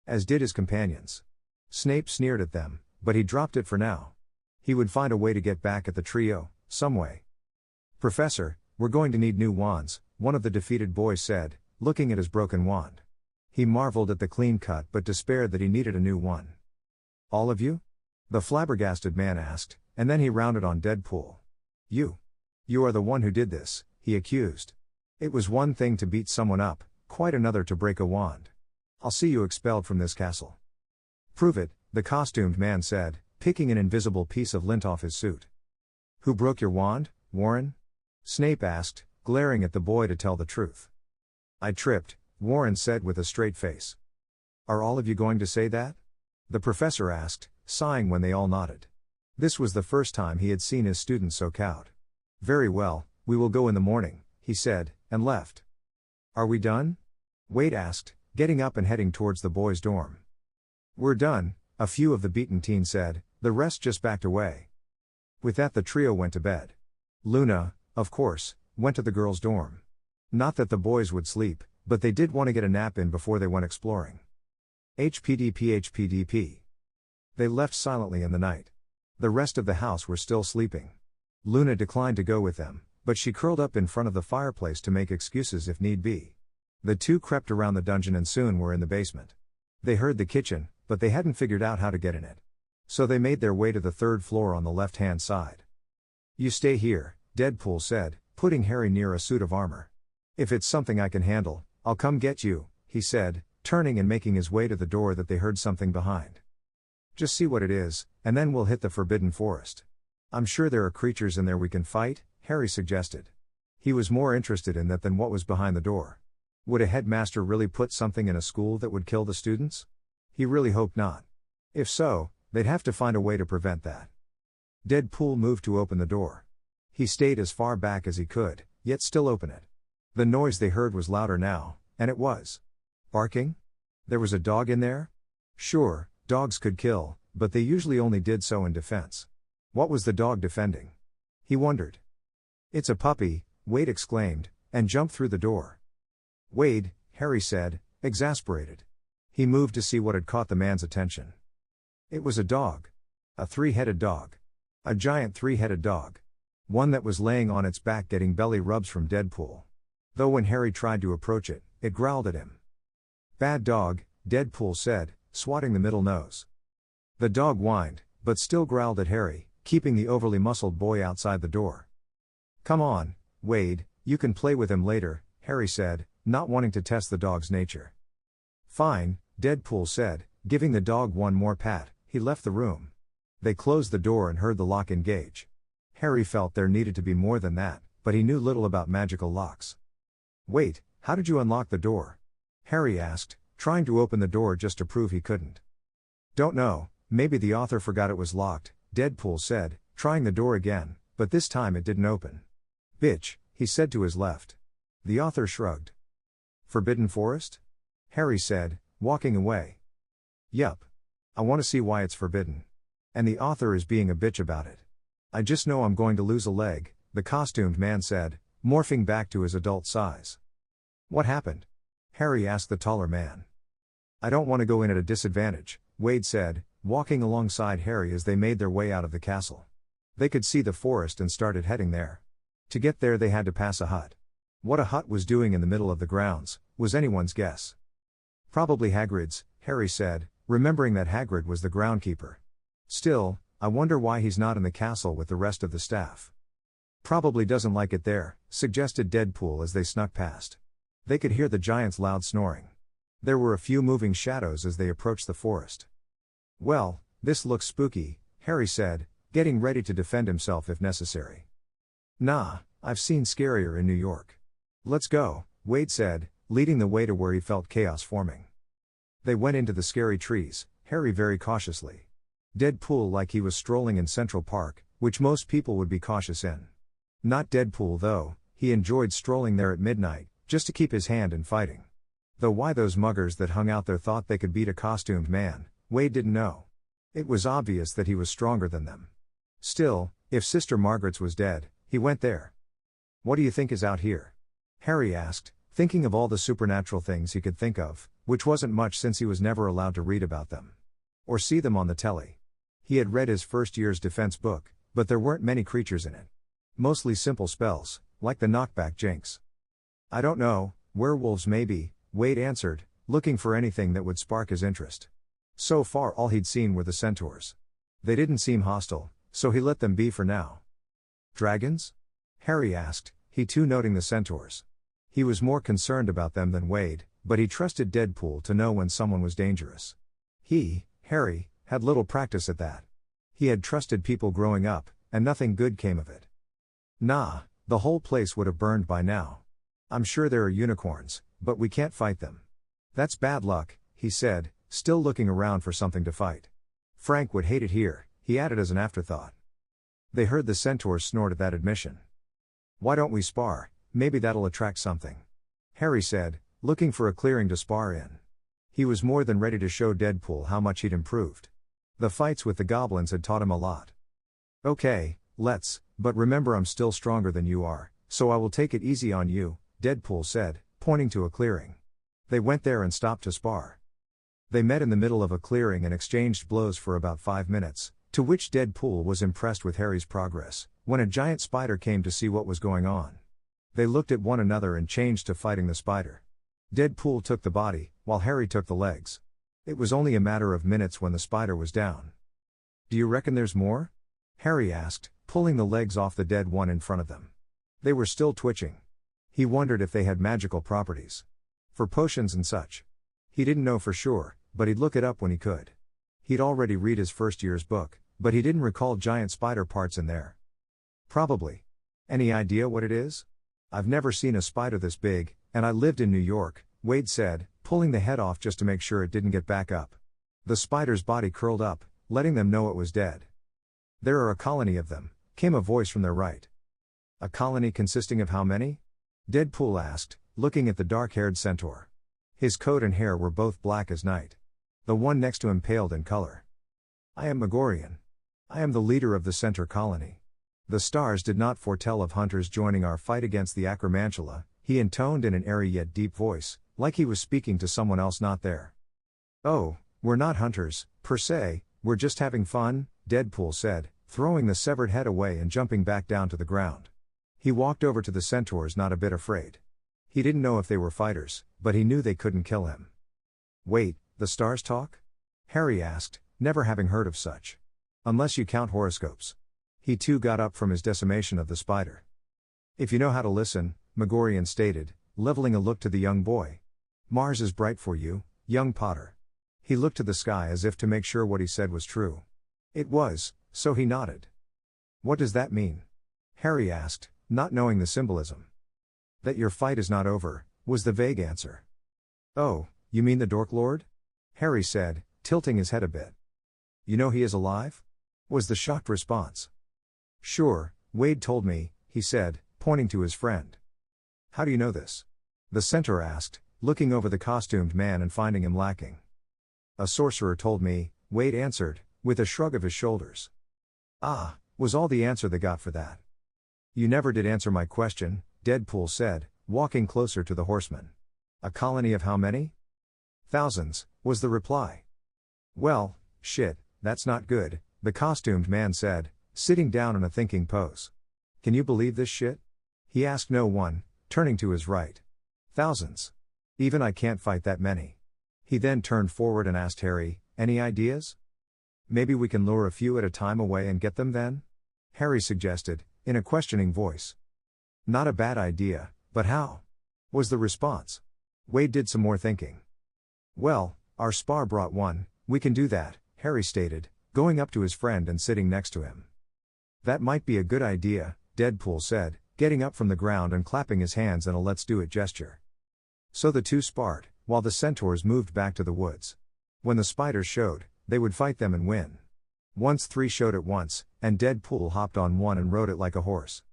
As did his companions. Snape sneered at them, but he dropped it for now. He would find a way to get back at the trio, some way. "Professor, we're going to need new wands," one of the defeated boys said, looking at his broken wand. He marveled at the clean cut but despaired that he needed a new one. "All of you?" the flabbergasted man asked, and then he rounded on Deadpool. You are the one who did this," he accused. "It was one thing to beat someone up, quite another to break a wand. I'll see you expelled from this castle." "Prove it," the costumed man said, picking an invisible piece of lint off his suit. "Who broke your wand, Warren?" Snape asked, glaring at the boy to tell the truth. "I tripped," Warren said with a straight face. "Are all of you going to say that?" the professor asked, sighing when they all nodded. This was the first time he had seen his students so cowed. "Very well, we will go in the morning," he said, and left. "Are we done?" Wade asked, getting up and heading towards the boys' dorm. "We're done," a few of the beaten teens said, the rest just backed away. With that the trio went to bed. Luna, of course, went to the girls' dorm. Not that the boys would sleep, but they did want to get a nap in before they went exploring. HPDP. They left silently in the night. The rest of the house were still sleeping. Luna declined to go with them, but she curled up in front of the fireplace to make excuses if need be. The two crept around the dungeon and soon were in the basement. They heard the kitchen, but they hadn't figured out how to get in it. So they made their way to the third floor on the left-hand side. "You stay here," Deadpool said, putting Harry near a suit of armor. "If it's something I can handle, I'll come get you," he said, turning and making his way to the door that they heard something behind. "Just see what it is, and then we'll hit the Forbidden Forest. I'm sure there are creatures in there we can fight," Harry suggested. He was more interested in that than what was behind the door. Would a headmaster really put something in a school that would kill the students? He really hoped not. If so, they'd have to find a way to prevent that. Deadpool moved to open the door. He stayed as far back as he could, yet still open it. The noise they heard was louder now, and it was barking? There was a dog in there? Sure, dogs could kill, but they usually only did so in defense. What was the dog defending? He wondered. It's a puppy, Wade exclaimed, and jumped through the door. Wade, Harry said, exasperated. He moved to see what had caught the man's attention. It was a dog. A three-headed dog. A giant three-headed dog. One that was laying on its back getting belly rubs from Deadpool. Though when Harry tried to approach it, it growled at him. Bad dog, Deadpool said, swatting the middle nose. The dog whined, but still growled at Harry, keeping the overly muscled boy outside the door. Come on, Wade, you can play with him later, Harry said, not wanting to test the dog's nature. Fine, Deadpool said, giving the dog one more pat. He left the room. They closed the door and heard the lock engage. Harry felt there needed to be more than that, but he knew little about magical locks. Wait, how did you unlock the door? Harry asked, trying to open the door just to prove he couldn't. Don't know, maybe the author forgot it was locked, Deadpool said, trying the door again, but this time it didn't open. Bitch, he said to his left. The author shrugged. Forbidden Forest? Harry said, walking away. Yup. I want to see why it's forbidden. And the author is being a bitch about it. I just know I'm going to lose a leg, the costumed man said, morphing back to his adult size. What happened? Harry asked the taller man. I don't want to go in at a disadvantage, Wade said, walking alongside Harry as they made their way out of the castle. They could see the forest and started heading there. To get there they had to pass a hut. What a hut was doing in the middle of the grounds, was anyone's guess. Probably Hagrid's, Harry said, remembering that Hagrid was the groundkeeper. Still, I wonder why he's not in the castle with the rest of the staff. Probably doesn't like it there, suggested Deadpool as they snuck past. They could hear the giant's loud snoring. There were a few moving shadows as they approached the forest. Well, this looks spooky, Harry said, getting ready to defend himself if necessary. Nah, I've seen scarier in New York. Let's go, Wade said, leading the way to where he felt chaos forming. They went into the scary trees, Harry very cautiously. Deadpool like he was strolling in Central Park, which most people would be cautious in. Not Deadpool though, he enjoyed strolling there at midnight, just to keep his hand in fighting. Though why those muggers that hung out there thought they could beat a costumed man, Wade didn't know. It was obvious that he was stronger than them. Still, if Sister Margaret's was dead, he went there. What do you think is out here? Harry asked, thinking of all the supernatural things he could think of, which wasn't much since he was never allowed to read about them. Or see them on the telly. He had read his first year's defense book, but there weren't many creatures in it. Mostly simple spells, like the knockback jinx. I don't know, werewolves maybe, Wade answered, looking for anything that would spark his interest. So far all he'd seen were the centaurs. They didn't seem hostile, so he let them be for now. Dragons? Harry asked, he too noting the centaurs. He was more concerned about them than Wade, but he trusted Deadpool to know when someone was dangerous. He, Harry, had little practice at that. He had trusted people growing up, and nothing good came of it. Nah, the whole place would have burned by now. I'm sure there are unicorns, but we can't fight them. That's bad luck, he said, still looking around for something to fight. Frank would hate it here, he added as an afterthought. They heard the centaurs snort at that admission. Why don't we spar, maybe that'll attract something. Harry said, looking for a clearing to spar in. He was more than ready to show Deadpool how much he'd improved. The fights with the goblins had taught him a lot. Okay, let's, but remember I'm still stronger than you are, so I will take it easy on you, Deadpool said, pointing to a clearing. They went there and stopped to spar. They met in the middle of a clearing and exchanged blows for about 5 minutes, to which Deadpool was impressed with Harry's progress, when a giant spider came to see what was going on. They looked at one another and changed to fighting the spider. Deadpool took the body, while Harry took the legs. It was only a matter of minutes when the spider was down. Do you reckon there's more? Harry asked, pulling the legs off the dead one in front of them. They were still twitching. He wondered if they had magical properties. For potions and such. He didn't know for sure, but he'd look it up when he could. He'd already read his first year's book, but he didn't recall giant spider parts in there. Probably. Any idea what it is? I've never seen a spider this big, and I lived in New York, Wade said, pulling the head off just to make sure it didn't get back up. The spider's body curled up, letting them know it was dead. There are a colony of them, came a voice from their right. A colony consisting of how many? Deadpool asked, looking at the dark-haired centaur. His coat and hair were both black as night. The one next to him paled in color. I am Megorian. I am the leader of the Center Colony. The stars did not foretell of hunters joining our fight against the Acromantula, he intoned in an airy yet deep voice, like he was speaking to someone else not there. Oh, we're not hunters, per se, we're just having fun, Deadpool said, throwing the severed head away and jumping back down to the ground. He walked over to the centaurs not a bit afraid. He didn't know if they were fighters, but he knew they couldn't kill him. Wait, the stars talk? Harry asked, never having heard of such. Unless you count horoscopes. He too got up from his decimation of the spider. If you know how to listen, Megorian stated, leveling a look to the young boy. Mars is bright for you, young Potter. He looked to the sky as if to make sure what he said was true. It was, so he nodded. What does that mean? Harry asked, not knowing the symbolism. That your fight is not over, was the vague answer. Oh, you mean the Dork Lord? Harry said, tilting his head a bit. You know he is alive? Was the shocked response. Sure, Wade told me, he said, pointing to his friend. How do you know this? The centaur asked, looking over the costumed man and finding him lacking. A sorcerer told me, Wade answered, with a shrug of his shoulders. Ah, was all the answer they got for that. You never did answer my question, Deadpool said, walking closer to the horseman. A colony of how many? Thousands, was the reply. Well, shit, that's not good, the costumed man said, sitting down in a thinking pose. Can you believe this shit? He asked no one, turning to his right. Thousands. Even I can't fight that many. He then turned forward and asked Harry, any ideas? Maybe we can lure a few at a time away and get them then? Harry suggested, in a questioning voice. Not a bad idea, but how? Was the response. Wade did some more thinking. Well, our spar brought one, we can do that, Harry stated, going up to his friend and sitting next to him. That might be a good idea, Deadpool said, getting up from the ground and clapping his hands in a let's do it gesture. So the two sparred, while the centaurs moved back to the woods. When the spiders showed, they would fight them and win. Once three showed at once, and Deadpool hopped on one and rode it like a horse.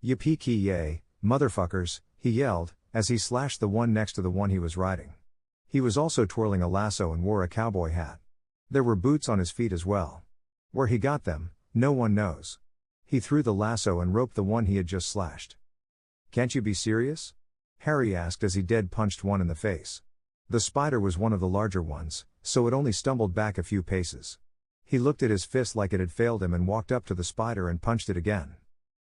Yippee-ki-yay, motherfuckers, he yelled, as he slashed the one next to the one he was riding. He was also twirling a lasso and wore a cowboy hat. There were boots on his feet as well. Where he got them, no one knows. He threw the lasso and roped the one he had just slashed. Can't you be serious? Harry asked as he dead punched one in the face. The spider was one of the larger ones, so it only stumbled back a few paces. He looked at his fist like it had failed him and walked up to the spider and punched it again.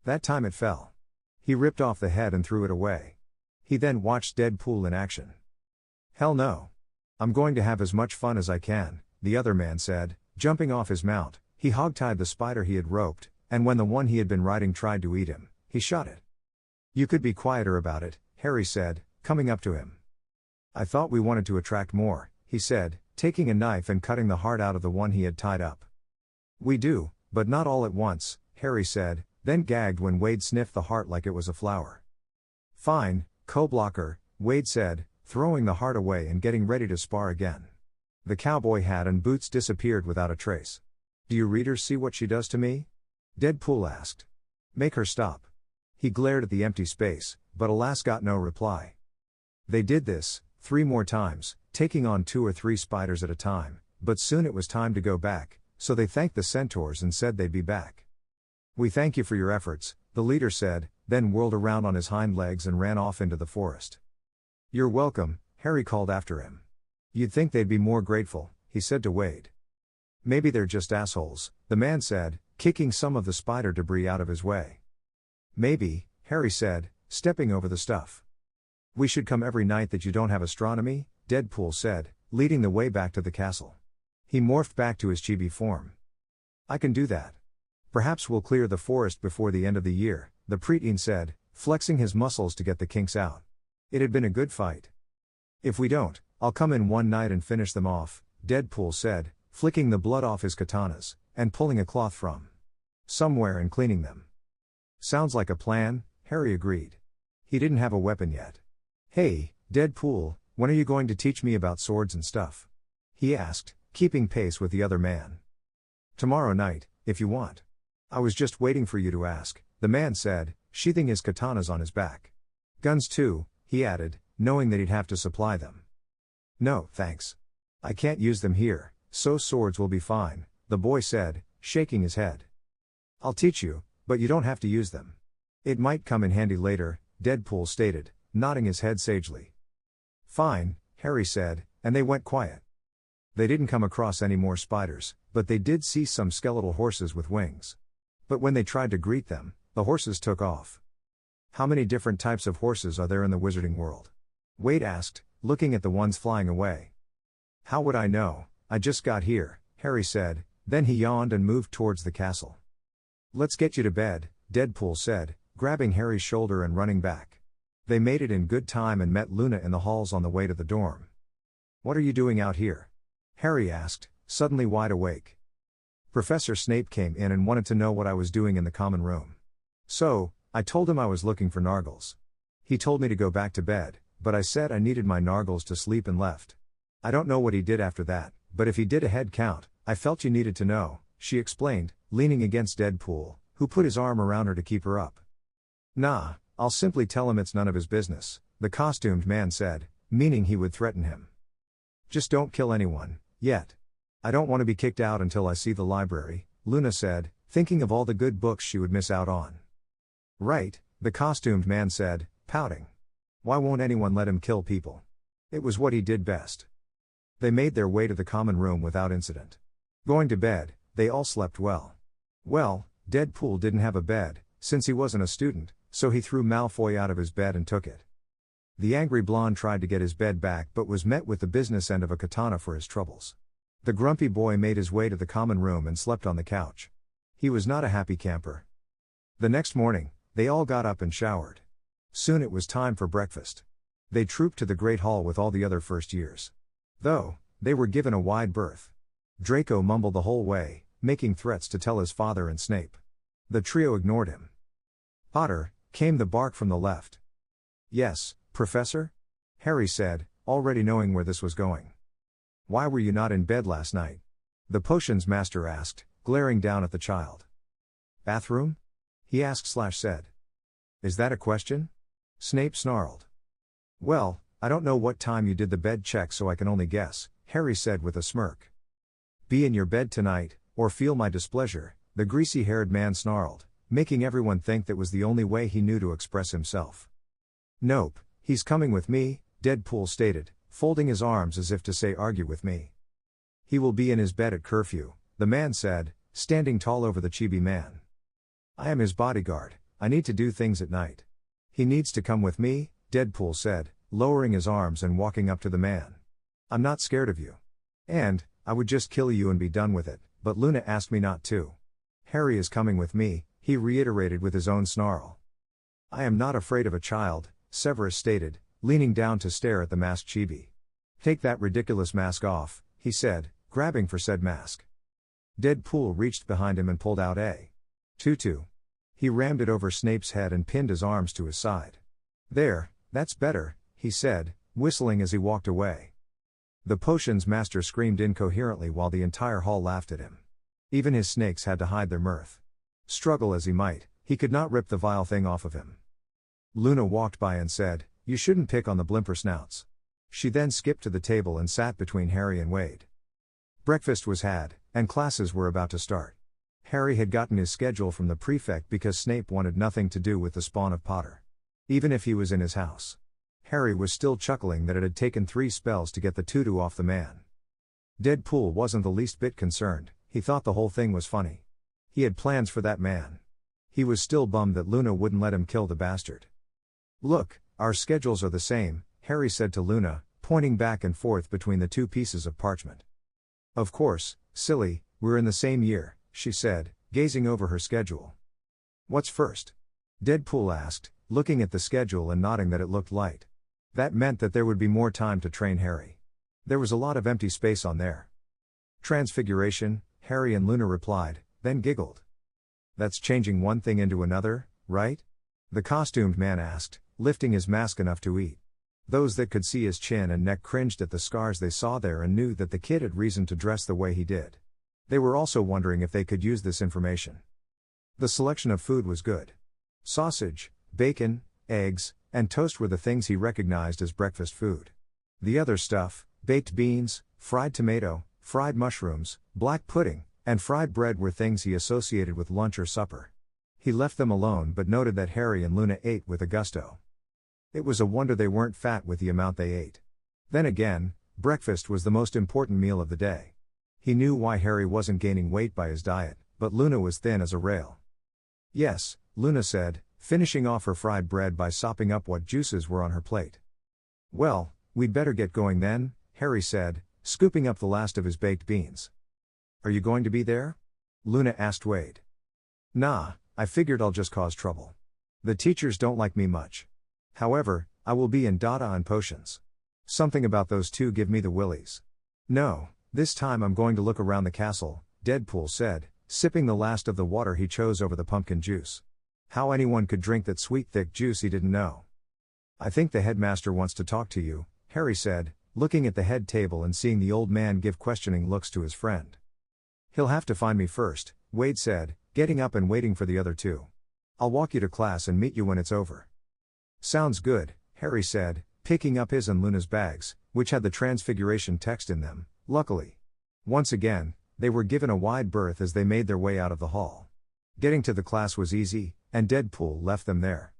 That time it fell. He ripped off the head and threw it away. He then watched Deadpool in action. Hell no. I'm going to have as much fun as I can, the other man said, jumping off his mount. He hogtied the spider he had roped, and when the one he had been riding tried to eat him, he shot it. You could be quieter about it, Harry said, coming up to him. I thought we wanted to attract more, he said, taking a knife and cutting the heart out of the one he had tied up. We do, but not all at once, Harry said, then gagged when Wade sniffed the heart like it was a flower. Fine, co-blocker, Wade said, throwing the heart away and getting ready to spar again. The cowboy hat and boots disappeared without a trace. Do you readers see what she does to me? Deadpool asked. Make her stop. He glared at the empty space, but alas got no reply. They did this 3 more times, taking on 2 or 3 spiders at a time, but soon it was time to go back, so they thanked the centaurs and said they'd be back. We thank you for your efforts, the leader said, then whirled around on his hind legs and ran off into the forest. You're welcome, Harry called after him. You'd think they'd be more grateful, he said to Wade. Maybe they're just assholes, the man said, kicking some of the spider debris out of his way. Maybe, Harry said, stepping over the stuff. We should come every night that you don't have astronomy, Deadpool said, leading the way back to the castle. He morphed back to his chibi form. I can do that. Perhaps we'll clear the forest before the end of the year, the preteen said, flexing his muscles to get the kinks out. It had been a good fight. If we don't, I'll come in one night and finish them off, Deadpool said, flicking the blood off his katanas, and pulling a cloth from somewhere and cleaning them. Sounds like a plan, Harry agreed. He didn't have a weapon yet. Hey, Deadpool, when are you going to teach me about swords and stuff? He asked, keeping pace with the other man. Tomorrow night, if you want. I was just waiting for you to ask, the man said, sheathing his katanas on his back. Guns too, he added, knowing that he'd have to supply them. No, thanks. I can't use them here, so swords will be fine, the boy said, shaking his head. I'll teach you, but you don't have to use them. It might come in handy later, Deadpool stated, nodding his head sagely. Fine, Harry said, and they went quiet. They didn't come across any more spiders, but they did see some skeletal horses with wings. But when they tried to greet them, the horses took off. How many different types of horses are there in the wizarding world? Wade asked, looking at the ones flying away. How would I know? I just got here, Harry said, then he yawned and moved towards the castle. Let's get you to bed, Deadpool said, grabbing Harry's shoulder and running back. They made it in good time and met Luna in the halls on the way to the dorm. What are you doing out here? Harry asked, suddenly wide awake. Professor Snape came in and wanted to know what I was doing in the common room. So, I told him I was looking for Nargles. He told me to go back to bed, but I said I needed my Nargles to sleep and left. I don't know what he did after that, but if he did a head count, I felt you needed to know, she explained, leaning against Deadpool, who put his arm around her to keep her up. Nah, I'll simply tell him it's none of his business, the costumed man said, meaning he would threaten him. Just don't kill anyone, yet. I don't want to be kicked out until I see the library, Luna said, thinking of all the good books she would miss out on. Right, the costumed man said, pouting. Why won't anyone let him kill people? It was what he did best. They made their way to the common room without incident. Going to bed, they all slept well. Well, Deadpool didn't have a bed, since he wasn't a student, so he threw Malfoy out of his bed and took it. The angry blonde tried to get his bed back but was met with the business end of a katana for his troubles. The grumpy boy made his way to the common room and slept on the couch. He was not a happy camper. The next morning, they all got up and showered. Soon it was time for breakfast. They trooped to the Great Hall with all the other first years. Though, they were given a wide berth. Draco mumbled the whole way, making threats to tell his father and Snape. The trio ignored him. Potter, came the bark from the left. Yes, Professor? Harry said, already knowing where this was going. Why were you not in bed last night? The potions master asked, glaring down at the child. Bathroom? He asked/said. Is that a question? Snape snarled. Well, I don't know what time you did the bed check so I can only guess, Harry said with a smirk. Be in your bed tonight, or feel my displeasure, the greasy-haired man snarled, making everyone think that was the only way he knew to express himself. Nope, he's coming with me, Deadpool stated, folding his arms as if to say argue with me. He will be in his bed at curfew, the man said, standing tall over the chibi man. I am his bodyguard, I need to do things at night. He needs to come with me, Deadpool said, lowering his arms and walking up to the man. I'm not scared of you. And, I would just kill you and be done with it, but Luna asked me not to. Harry is coming with me, he reiterated with his own snarl. I am not afraid of a child, Severus stated, leaning down to stare at the masked chibi. Take that ridiculous mask off, he said, grabbing for said mask. Deadpool reached behind him and pulled out a tutu. He rammed it over Snape's head and pinned his arms to his side. There, that's better, he said, whistling as he walked away. The potions master screamed incoherently while the entire hall laughed at him. Even his snakes had to hide their mirth. Struggle as he might, he could not rip the vile thing off of him. Luna walked by and said, You shouldn't pick on the blimper snouts. She then skipped to the table and sat between Harry and Wade. Breakfast was had, and classes were about to start. Harry had gotten his schedule from the prefect because Snape wanted nothing to do with the spawn of Potter. Even if he was in his house. Harry was still chuckling that it had taken 3 spells to get the tutu off the man. Deadpool wasn't the least bit concerned, he thought the whole thing was funny. He had plans for that man. He was still bummed that Luna wouldn't let him kill the bastard. Look, our schedules are the same, Harry said to Luna, pointing back and forth between the 2 pieces of parchment. Of course, silly, we're in the same year, she said, gazing over her schedule. What's first? Deadpool asked, looking at the schedule and nodding that it looked light. That meant that there would be more time to train Harry. There was a lot of empty space on there. Transfiguration, Harry and Luna replied, then giggled. That's changing one thing into another, right? The costumed man asked, lifting his mask enough to eat. Those that could see his chin and neck cringed at the scars they saw there and knew that the kid had reason to dress the way he did. They were also wondering if they could use this information. The selection of food was good. Sausage, bacon, eggs, and toast were the things he recognized as breakfast food. The other stuff, baked beans, fried tomato, fried mushrooms, black pudding, And fried bread were things he associated with lunch or supper. He left them alone but noted that Harry and Luna ate with a gusto. It was a wonder they weren't fat with the amount they ate. Then again, breakfast was the most important meal of the day. He knew why Harry wasn't gaining weight by his diet, but Luna was thin as a rail. Yes, Luna said, finishing off her fried bread by sopping up what juices were on her plate. Well, we'd better get going then, Harry said, scooping up the last of his baked beans. Are you going to be there? Luna asked Wade. Nah, I figured I'll just cause trouble. The teachers don't like me much. However, I will be in Dada and Potions. Something about those two give me the willies. No, this time I'm going to look around the castle, Deadpool said, sipping the last of the water he chose over the pumpkin juice. How anyone could drink that sweet thick juice he didn't know. I think the headmaster wants to talk to you, Harry said, looking at the head table and seeing the old man give questioning looks to his friend. He'll have to find me first, Wade said, getting up and waiting for the other two. I'll walk you to class and meet you when it's over. Sounds good, Harry said, picking up his and Luna's bags, which had the Transfiguration text in them, luckily. Once again, they were given a wide berth as they made their way out of the hall. Getting to the class was easy, and Deadpool left them there.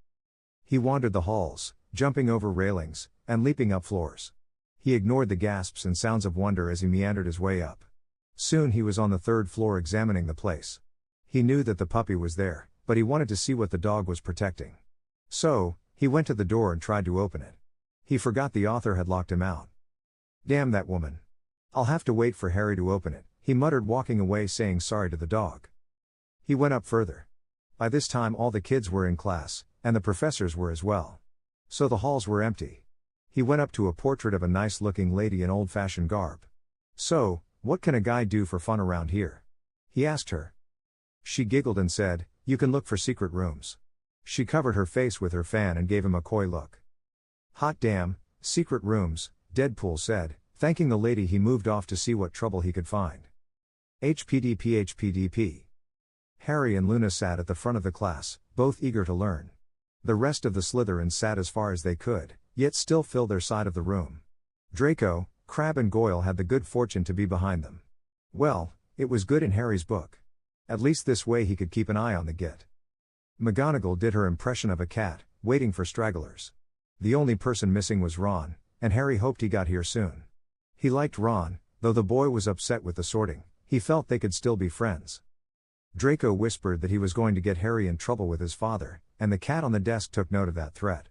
He wandered the halls, jumping over railings, and leaping up floors. He ignored the gasps and sounds of wonder as he meandered his way up. Soon he was on the third floor examining the place. He knew that the puppy was there, but he wanted to see what the dog was protecting. So, he went to the door and tried to open it. He forgot the author had locked him out. Damn that woman. I'll have to wait for Harry to open it, he muttered, walking away saying sorry to the dog. He went up further. By this time all the kids were in class, and the professors were as well. So the halls were empty. He went up to a portrait of a nice-looking lady in old-fashioned garb. So, what can a guy do for fun around here? He asked her. She giggled and said, you can look for secret rooms. She covered her face with her fan and gave him a coy look. Hot damn, secret rooms, Deadpool said, thanking the lady. He moved off to see what trouble he could find. HPDP. Harry and Luna sat at the front of the class, both eager to learn. The rest of the Slytherins sat as far as they could, yet still fill their side of the room. Draco, Crabbe and Goyle had the good fortune to be behind them. Well, it was good in Harry's book. At least this way he could keep an eye on the git. McGonagall did her impression of a cat, waiting for stragglers. The only person missing was Ron, and Harry hoped he got here soon. He liked Ron, though the boy was upset with the sorting. He felt they could still be friends. Draco whispered that he was going to get Harry in trouble with his father, and the cat on the desk took note of that threat.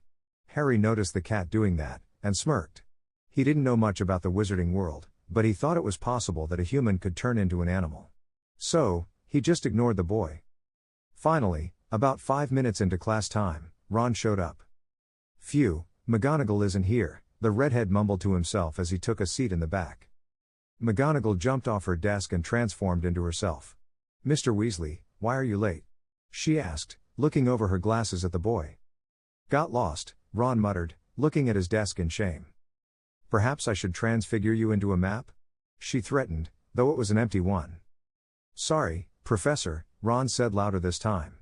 Harry noticed the cat doing that, and smirked. He didn't know much about the wizarding world, but he thought it was possible that a human could turn into an animal. So, he just ignored the boy. Finally, about 5 minutes into class time, Ron showed up. Phew, McGonagall isn't here, the redhead mumbled to himself as he took a seat in the back. McGonagall jumped off her desk and transformed into herself. Mr. Weasley, why are you late? She asked, looking over her glasses at the boy. Got lost, Ron muttered, looking at his desk in shame. Perhaps I should transfigure you into a map? She threatened, though it was an empty one. Sorry, Professor, Ron said louder this time.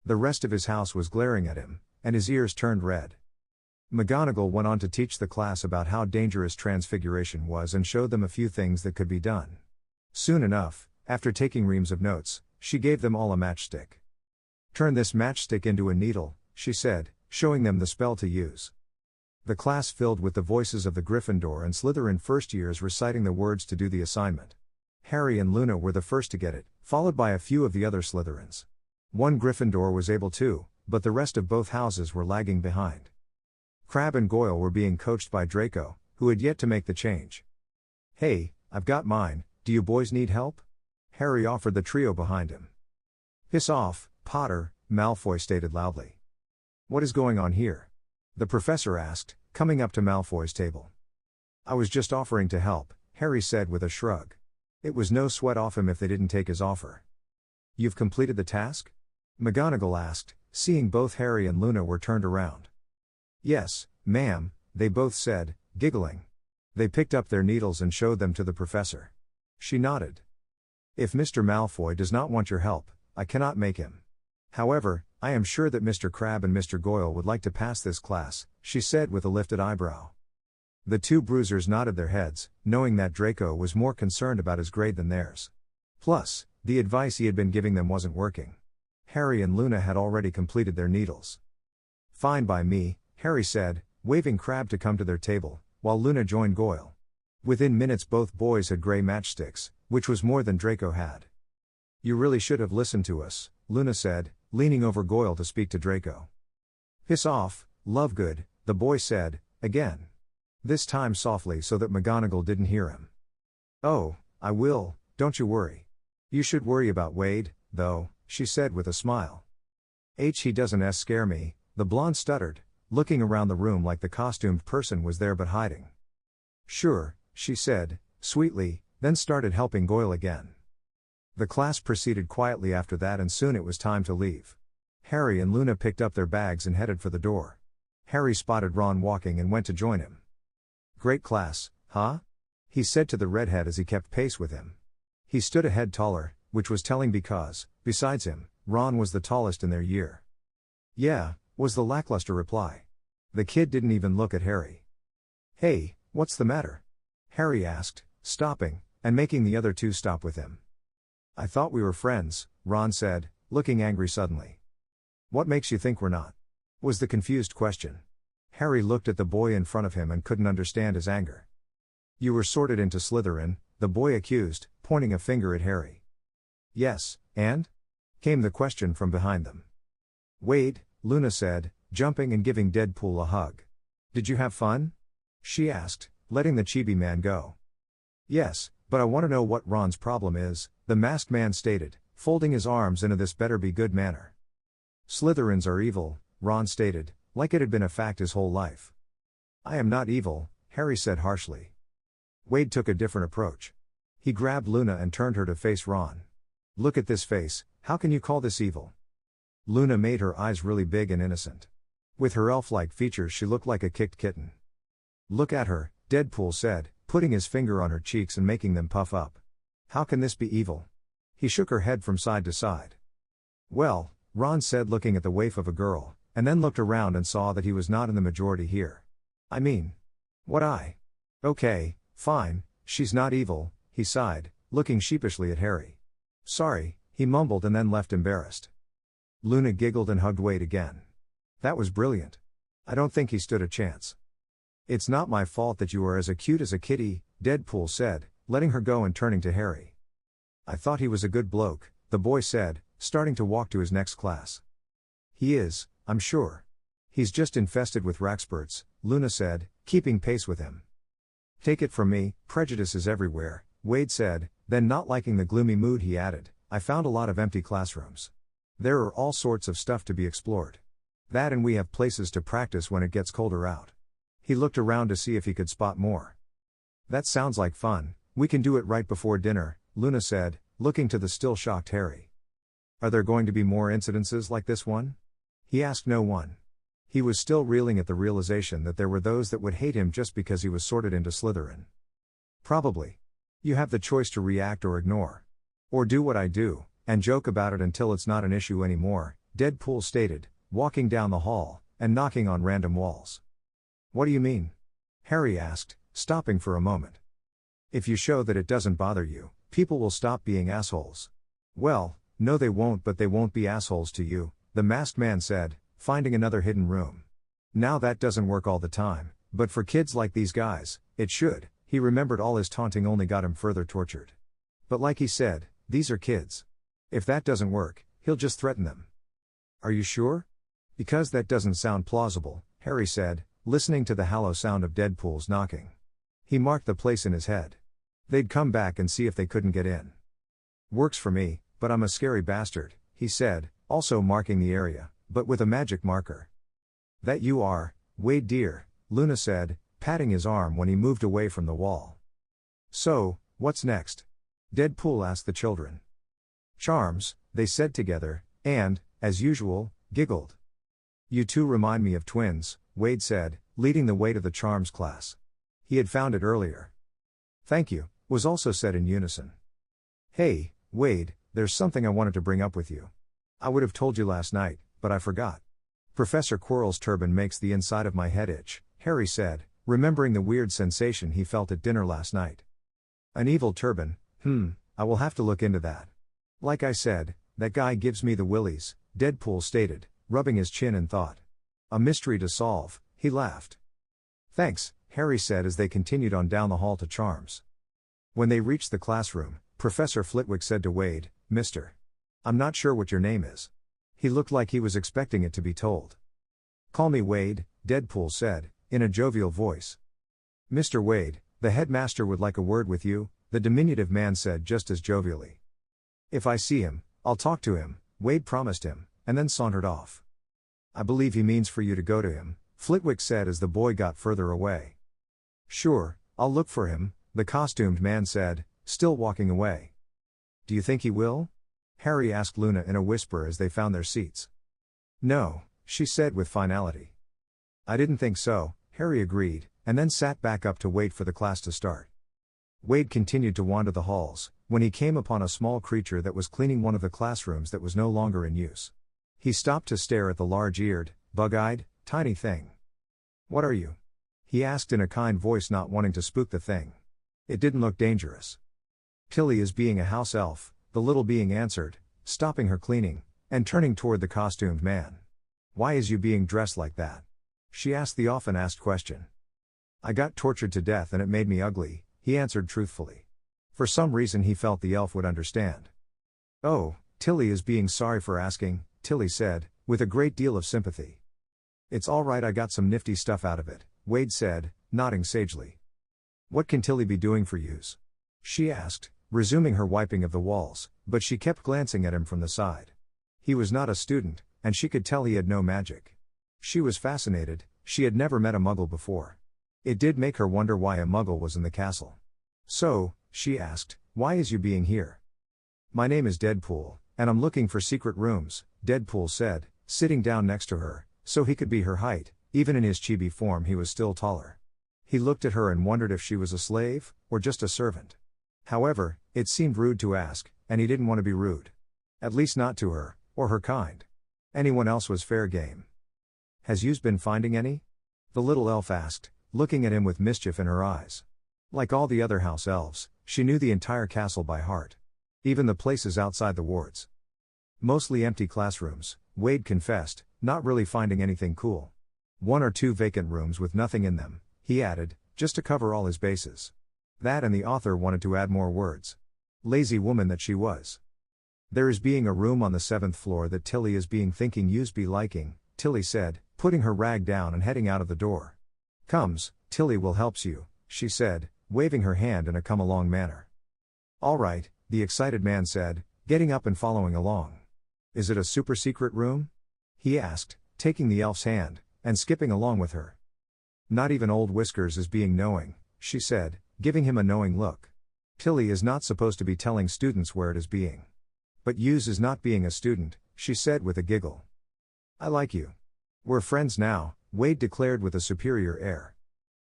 The rest of his house was glaring at him, and his ears turned red. McGonagall went on to teach the class about how dangerous transfiguration was and showed them a few things that could be done. Soon enough, after taking reams of notes, she gave them all a matchstick. Turn this matchstick into a needle, she said, showing them the spell to use. The class filled with the voices of the Gryffindor and Slytherin first years reciting the words to do the assignment. Harry and Luna were the first to get it, followed by a few of the other Slytherins. One Gryffindor was able to, but the rest of both houses were lagging behind. Crabbe and Goyle were being coached by Draco, who had yet to make the change. Hey, I've got mine, do you boys need help? Harry offered the trio behind him. Piss off, Potter, Malfoy stated loudly. What is going on here? The professor asked, coming up to Malfoy's table. I was just offering to help, Harry said with a shrug. It was no sweat off him if they didn't take his offer. You've completed the task? McGonagall asked, seeing both Harry and Luna were turned around. Yes, ma'am, they both said, giggling. They picked up their needles and showed them to the professor. She nodded. If Mr. Malfoy does not want your help, I cannot make him. However, I am sure that Mr. Crabbe and Mr. Goyle would like to pass this class, she said with a lifted eyebrow. The two bruisers nodded their heads, knowing that Draco was more concerned about his grade than theirs. Plus, The advice he had been giving them wasn't working. Harry and Luna had already completed their needles. Fine by me, Harry said, waving Crabbe to come to their table, while Luna joined Goyle. Within minutes both boys had grey matchsticks, which was more than Draco had. You really should have listened to us, Luna said, leaning over Goyle to speak to Draco. Piss off, Lovegood, the boy said, again. This time softly so that McGonagall didn't hear him. Oh, I will, don't you worry. You should worry about Wade, though, she said with a smile. He doesn't scare me, the blonde stuttered, looking around the room like the costumed person was there but hiding. Sure, she said, sweetly, then started helping Goyle again. The class proceeded quietly after that and soon it was time to leave. Harry and Luna picked up their bags and headed for the door. Harry spotted Ron walking and went to join him. Great class, huh? He said to the redhead as he kept pace with him. He stood a head taller, which was telling because, besides him, Ron was the tallest in their year. Yeah, was the lackluster reply. The kid didn't even look at Harry. Hey, what's the matter? Harry asked, stopping, and making the other two stop with him. I thought we were friends, Ron said, looking angry suddenly. What makes you think we're not? Was the confused question. Harry looked at the boy in front of him and couldn't understand his anger. You were sorted into Slytherin, the boy accused, pointing a finger at Harry. Yes, and? Came the question from behind them. Wade, Luna said, jumping and giving Deadpool a hug. Did you have fun? She asked, letting the chibi man go. Yes, but I want to know what Ron's problem is, the masked man stated, folding his arms into this better be good manner. Slytherins are evil, Ron stated, like it had been a fact his whole life. I am not evil, Harry said harshly. Wade took a different approach. He grabbed Luna and turned her to face Ron. Look at this face, how can you call this evil? Luna made her eyes really big and innocent. With her elf-like features she looked like a kicked kitten. Look at her, Deadpool said, putting his finger on her cheeks and making them puff up. How can this be evil? He shook her head from side to side. Well, Ron said looking at the waif of a girl, and then looked around and saw that he was not in the majority here. I mean. What I? Okay, fine, she's not evil, he sighed, looking sheepishly at Harry. Sorry, he mumbled and then left embarrassed. Luna giggled and hugged Wade again. That was brilliant. I don't think he stood a chance. It's not my fault that you are as cute as a kitty, Deadpool said, letting her go and turning to Harry. I thought he was a good bloke, the boy said, starting to walk to his next class. He is, I'm sure. He's just infested with Raxperts, Luna said, keeping pace with him. Take it from me, prejudice is everywhere, Wade said, then not liking the gloomy mood he added, I found a lot of empty classrooms. There are all sorts of stuff to be explored. That and we have places to practice when it gets colder out. He looked around to see if he could spot more. That sounds like fun, we can do it right before dinner, Luna said, looking to the still shocked Harry. Are there going to be more incidences like this one? He asked no one. He was still reeling at the realization that there were those that would hate him just because he was sorted into Slytherin. Probably. You have the choice to react or ignore. Or do what I do, and joke about it until it's not an issue anymore, Deadpool stated, walking down the hall, and knocking on random walls. What do you mean? Harry asked, stopping for a moment. If you show that it doesn't bother you, people will stop being assholes. Well, no they won't, but they won't be assholes to you, the masked man said, finding another hidden room. Now that doesn't work all the time, but for kids like these guys, it should. He remembered all his taunting only got him further tortured. But like he said, these are kids. If that doesn't work, he'll just threaten them. Are you sure? Because that doesn't sound plausible, Harry said, listening to the hollow sound of Deadpool's knocking. He marked the place in his head. They'd come back and see if they couldn't get in. Works for me, but I'm a scary bastard, he said, also marking the area, but with a magic marker. That you are, Wade dear, Luna said, patting his arm when he moved away from the wall. So, what's next? Deadpool asked the children. Charms, they said together, and, as usual, giggled. You two remind me of twins, Wade said, leading the way to the charms class. He had found it earlier. Thank you, was also said in unison. Hey, Wade, there's something I wanted to bring up with you. I would have told you last night, but I forgot. Professor Quirrell's turban makes the inside of my head itch, Harry said, remembering the weird sensation he felt at dinner last night. An evil turban, I will have to look into that. Like I said, that guy gives me the willies, Deadpool stated, rubbing his chin in thought. A mystery to solve, he laughed. Thanks, Harry said as they continued on down the hall to Charms. When they reached the classroom, Professor Flitwick said to Wade, "Mr. I'm not sure what your name is." He looked like he was expecting it to be told. "Call me Wade," Deadpool said, in a jovial voice. "Mr. Wade, the headmaster would like a word with you," the diminutive man said just as jovially. "If I see him, I'll talk to him," Wade promised him, and then sauntered off. "I believe he means for you to go to him," Flitwick said as the boy got further away. "Sure, I'll look for him," the costumed man said, still walking away. "Do you think he will?" Harry asked Luna in a whisper as they found their seats. "No," she said with finality. "I didn't think so," Harry agreed, and then sat back up to wait for the class to start. Wade continued to wander the halls, when he came upon a small creature that was cleaning one of the classrooms that was no longer in use. He stopped to stare at the large-eared, bug-eyed, tiny thing. "What are you?" he asked in a kind voice, not wanting to spook the thing. It didn't look dangerous. "Tilly is being a house elf," the little being answered, stopping her cleaning, and turning toward the costumed man. "Why is you being dressed like that?" she asked the often-asked question. "I got tortured to death and it made me ugly," he answered truthfully. For some reason he felt the elf would understand. "Oh, Tilly is being sorry for asking," Tilly said, with a great deal of sympathy. "It's all right, I got some nifty stuff out of it," Wade said, nodding sagely. "What can Tilly be doing for yous?" she asked, resuming her wiping of the walls, but she kept glancing at him from the side. He was not a student, and she could tell he had no magic. She was fascinated, she had never met a muggle before. It did make her wonder why a muggle was in the castle. "So," she asked, "why is you being here?" "My name is Deadpool, and I'm looking for secret rooms," Deadpool said, sitting down next to her, so he could be her height. Even in his chibi form he was still taller. He looked at her and wondered if she was a slave, or just a servant. However, it seemed rude to ask, and he didn't want to be rude. At least not to her, or her kind. Anyone else was fair game. "Has yous been finding any?" the little elf asked, looking at him with mischief in her eyes. Like all the other house elves, she knew the entire castle by heart. Even the places outside the wards. "Mostly empty classrooms," Wade confessed, not really finding anything cool. "One or two vacant rooms with nothing in them," he added, just to cover all his bases. That and the author wanted to add more words. Lazy woman that she was. "There is being a room on the 7th floor that Tilly is being thinking yous be liking," Tilly said, putting her rag down and heading out of the door. "Comes, Tilly will helps you," she said, waving her hand in a come-along manner. "All right," the excited man said, getting up and following along. "Is it a super-secret room?" he asked, taking the elf's hand, and skipping along with her. "Not even Old Whiskers is being knowing," she said, giving him a knowing look. "Tilly is not supposed to be telling students where it is being. But yous is not being a student," she said with a giggle. "I like you. We're friends now," Wade declared with a superior air.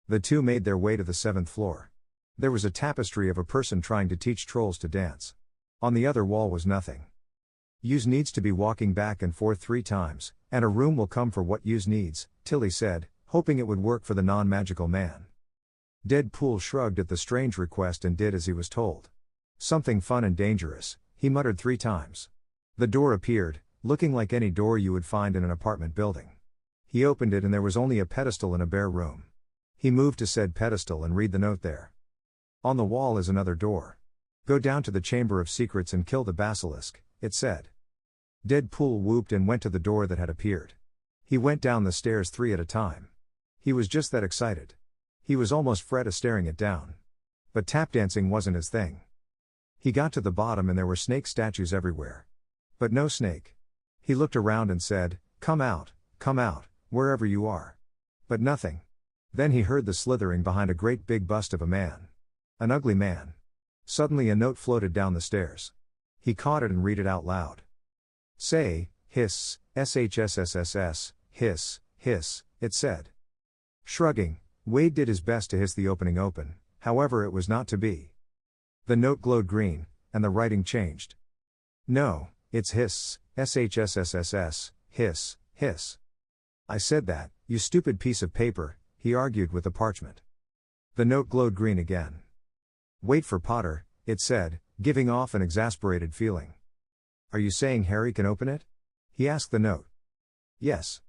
The two made their way to the 7th floor. There was a tapestry of a person trying to teach trolls to dance. On the other wall was nothing. "Yous needs to be walking back and forth 3 times, and a room will come for what yous needs," Tilly said, hoping it would work for the non-magical man. Deadpool shrugged at the strange request and did as he was told. "Something fun and dangerous," he muttered 3 times. The door appeared, looking like any door you would find in an apartment building. He opened it and there was only a pedestal in a bare room. He moved to said pedestal and read the note there. "On the wall is another door. Go down to the Chamber of Secrets and kill the basilisk," it said. Deadpool whooped and went to the door that had appeared. He went down the stairs 3 at a time. He was just that excited. He was almost fret of staring it down. But tap dancing wasn't his thing. He got to the bottom and there were snake statues everywhere. But no snake. He looked around and said, come out, wherever you are." But nothing. Then he heard the slithering behind a great big bust of a man. An ugly man. Suddenly a note floated down the stairs. He caught it and read it out loud. "Say, hiss, shsss, hiss, hiss," it said. Shrugging, Wade did his best to hiss the opening open, however it was not to be. The note glowed green, and the writing changed. "No, it's hiss, shsss, hiss, hiss." "I said that, you stupid piece of paper," he argued with the parchment. The note glowed green again. "Wait for Potter," it said, giving off an exasperated feeling. Are you saying Harry can open it? He asked the note. Yes.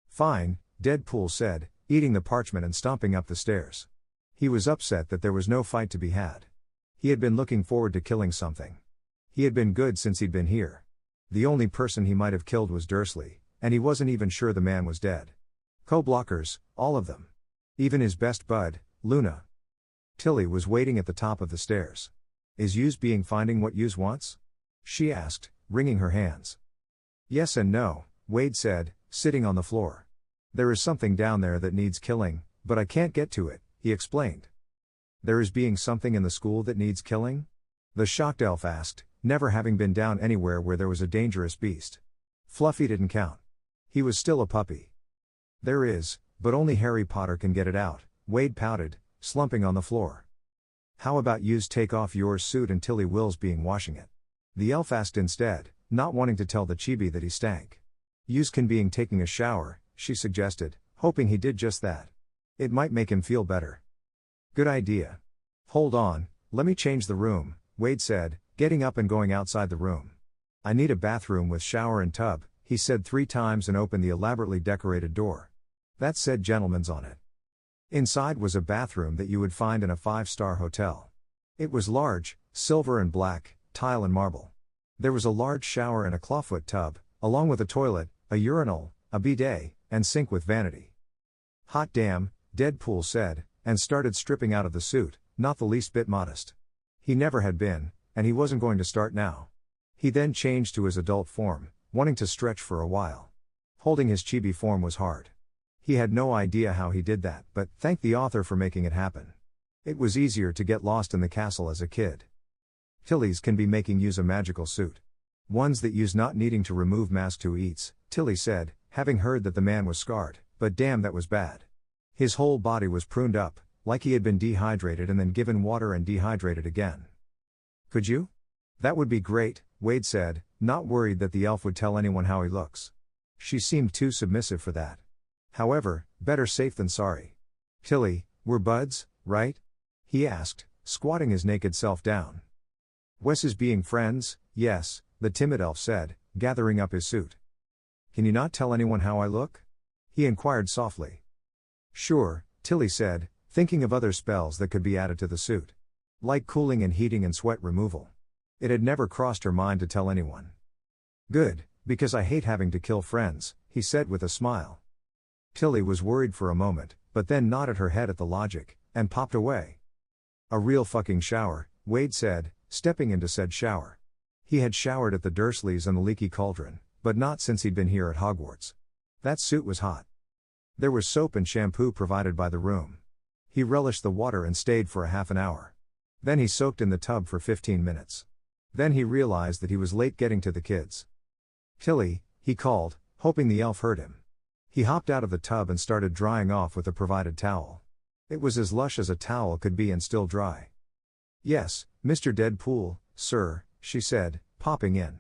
Fine, Deadpool said, eating the parchment and stomping up the stairs. He was upset that there was no fight to be had. He had been looking forward to killing something. He had been good since he'd been here. The only person he might have killed was Dursley, and he wasn't even sure the man was dead. Co-blockers, all of them. Even his best bud, Luna. Tilly was waiting at the top of the stairs. Is Yous being finding what Yous wants? She asked, wringing her hands. Yes and no, Wade said, sitting on the floor. There is something down there that needs killing, but I can't get to it, he explained. There is being something in the school that needs killing? The shocked elf asked, never having been down anywhere where there was a dangerous beast. Fluffy didn't count. He was still a puppy. There is, but only Harry Potter can get it out, Wade pouted, slumping on the floor. How about Yous take off your suit and Tilly Will's being washing it? The elf asked instead, not wanting to tell the chibi that he stank. Yous can being taking a shower, she suggested, hoping he did just that. It might make him feel better. Good idea. Hold on, let me change the room, Wade said, getting up and going outside the room. I need a bathroom with shower and tub, he said 3 times and opened the elaborately decorated door. That said gentleman's on it. Inside was a bathroom that you would find in a 5-star hotel. It was large, silver and black, tile and marble. There was a large shower and a clawfoot tub, along with a toilet, a urinal, a bidet, and sink with vanity. Hot damn, Deadpool said, and started stripping out of the suit, not the least bit modest. He never had been, and he wasn't going to start now. He then changed to his adult form, wanting to stretch for a while. Holding his chibi form was hard. He had no idea how he did that, but thanked the author for making it happen. It was easier to get lost in the castle as a kid. Tilly's can be making use a magical suit. Ones that use not needing to remove mask to eats, Tilly said, having heard that the man was scarred, but damn that was bad. His whole body was pruned up, like he had been dehydrated and then given water and dehydrated again. Could you? That would be great, Wade said, not worried that the elf would tell anyone how he looks. She seemed too submissive for that. However, better safe than sorry. Tilly, we're buds, right? He asked, squatting his naked self down. Wes is being friends, yes, the timid elf said, gathering up his suit. Can you not tell anyone how I look? He inquired softly. Sure, Tilly said, thinking of other spells that could be added to the suit. Like cooling and heating and sweat removal. It had never crossed her mind to tell anyone. Good, because I hate having to kill friends, he said with a smile. Tilly was worried for a moment, but then nodded her head at the logic, and popped away. A real fucking shower, Wade said, stepping into said shower. He had showered at the Dursleys and the Leaky Cauldron, but not since he'd been here at Hogwarts. That suit was hot. There was soap and shampoo provided by the room. He relished the water and stayed for a half an hour. Then he soaked in the tub for 15 minutes. Then he realized that he was late getting to the kids. Tilly, he called, hoping the elf heard him. He hopped out of the tub and started drying off with a provided towel. It was as lush as a towel could be and still dry. Yes, Mr. Deadpool, sir, she said, popping in.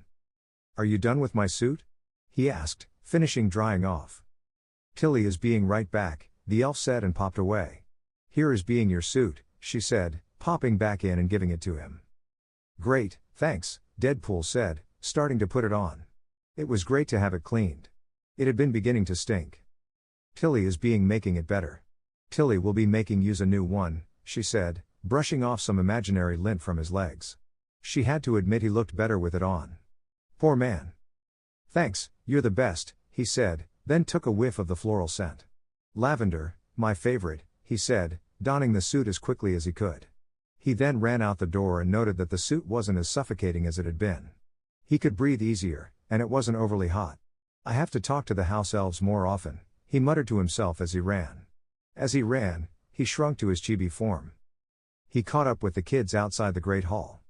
Are you done with my suit? He asked, finishing drying off. Tilly is being right back, the elf said and popped away. Here is being your suit, she said, popping back in and giving it to him. Great, thanks, Deadpool said, starting to put it on. It was great to have it cleaned. It had been beginning to stink. Tilly is being making it better. Tilly will be making use a new one, she said, brushing off some imaginary lint from his legs. She had to admit he looked better with it on. Poor man. Thanks, you're the best, he said, then took a whiff of the floral scent. Lavender, my favorite, he said, donning the suit as quickly as he could. He then ran out the door and noted that the suit wasn't as suffocating as it had been. He could breathe easier, and it wasn't overly hot. I have to talk to the house elves more often, he muttered to himself as he ran. As he ran, he shrunk to his chibi form. He caught up with the kids outside the Great Hall.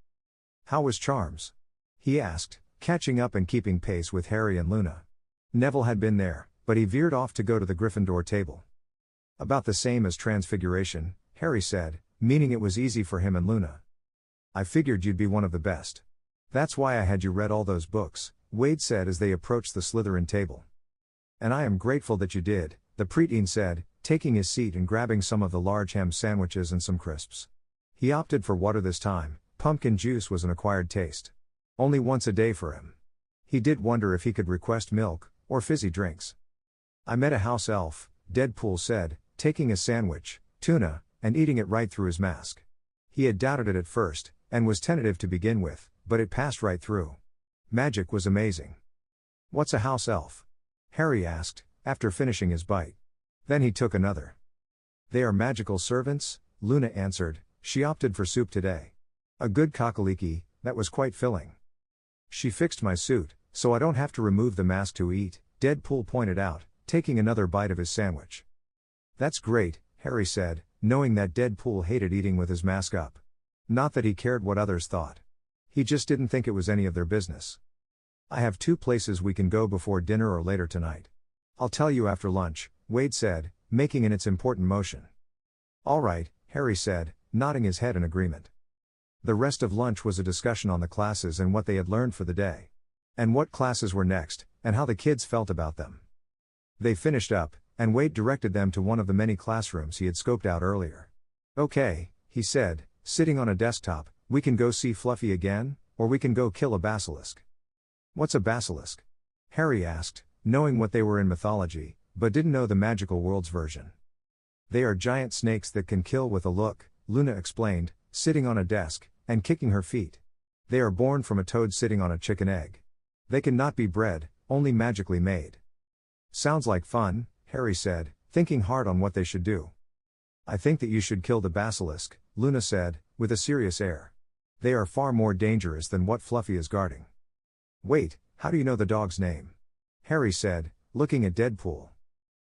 How was Charms? He asked, catching up and keeping pace with Harry and Luna. Neville had been there, but he veered off to go to the Gryffindor table. About the same as Transfiguration, Harry said, meaning it was easy for him and Luna. I figured you'd be one of the best. That's why I had you read all those books, Wade said as they approached the Slytherin table. And I am grateful that you did, the preteen said, taking his seat and grabbing some of the large ham sandwiches and some crisps. He opted for water this time, pumpkin juice was an acquired taste. Only once a day for him. He did wonder if he could request milk, or fizzy drinks. I met a house elf, Deadpool said, taking a sandwich, tuna, and eating it right through his mask. He had doubted it at first, and was tentative to begin with, but it passed right through. Magic was amazing. What's a house elf? Harry asked, after finishing his bite. Then he took another. They are magical servants, Luna answered. She opted for soup today. A good cockaliki, that was quite filling. She fixed my suit, so I don't have to remove the mask to eat, Deadpool pointed out, taking another bite of his sandwich. That's great, Harry said, knowing that Deadpool hated eating with his mask up. Not that he cared what others thought. He just didn't think it was any of their business. I have 2 places we can go before dinner or later tonight. I'll tell you after lunch, Wade said, making an important motion. All right, Harry said, nodding his head in agreement. The rest of lunch was a discussion on the classes and what they had learned for the day. And what classes were next, and how the kids felt about them. They finished up, and Wade directed them to one of the many classrooms he had scoped out earlier. Okay, he said, sitting on a desktop, we can go see Fluffy again, or we can go kill a basilisk. What's a basilisk? Harry asked, knowing what they were in mythology, but didn't know the magical world's version. They are giant snakes that can kill with a look, Luna explained, sitting on a desk, and kicking her feet. They are born from a toad sitting on a chicken egg. They can not be bred, only magically made. Sounds like fun, Harry said, thinking hard on what they should do. I think that you should kill the basilisk, Luna said, with a serious air. They are far more dangerous than what Fluffy is guarding. Wait, how do you know the dog's name? Harry said, looking at Deadpool.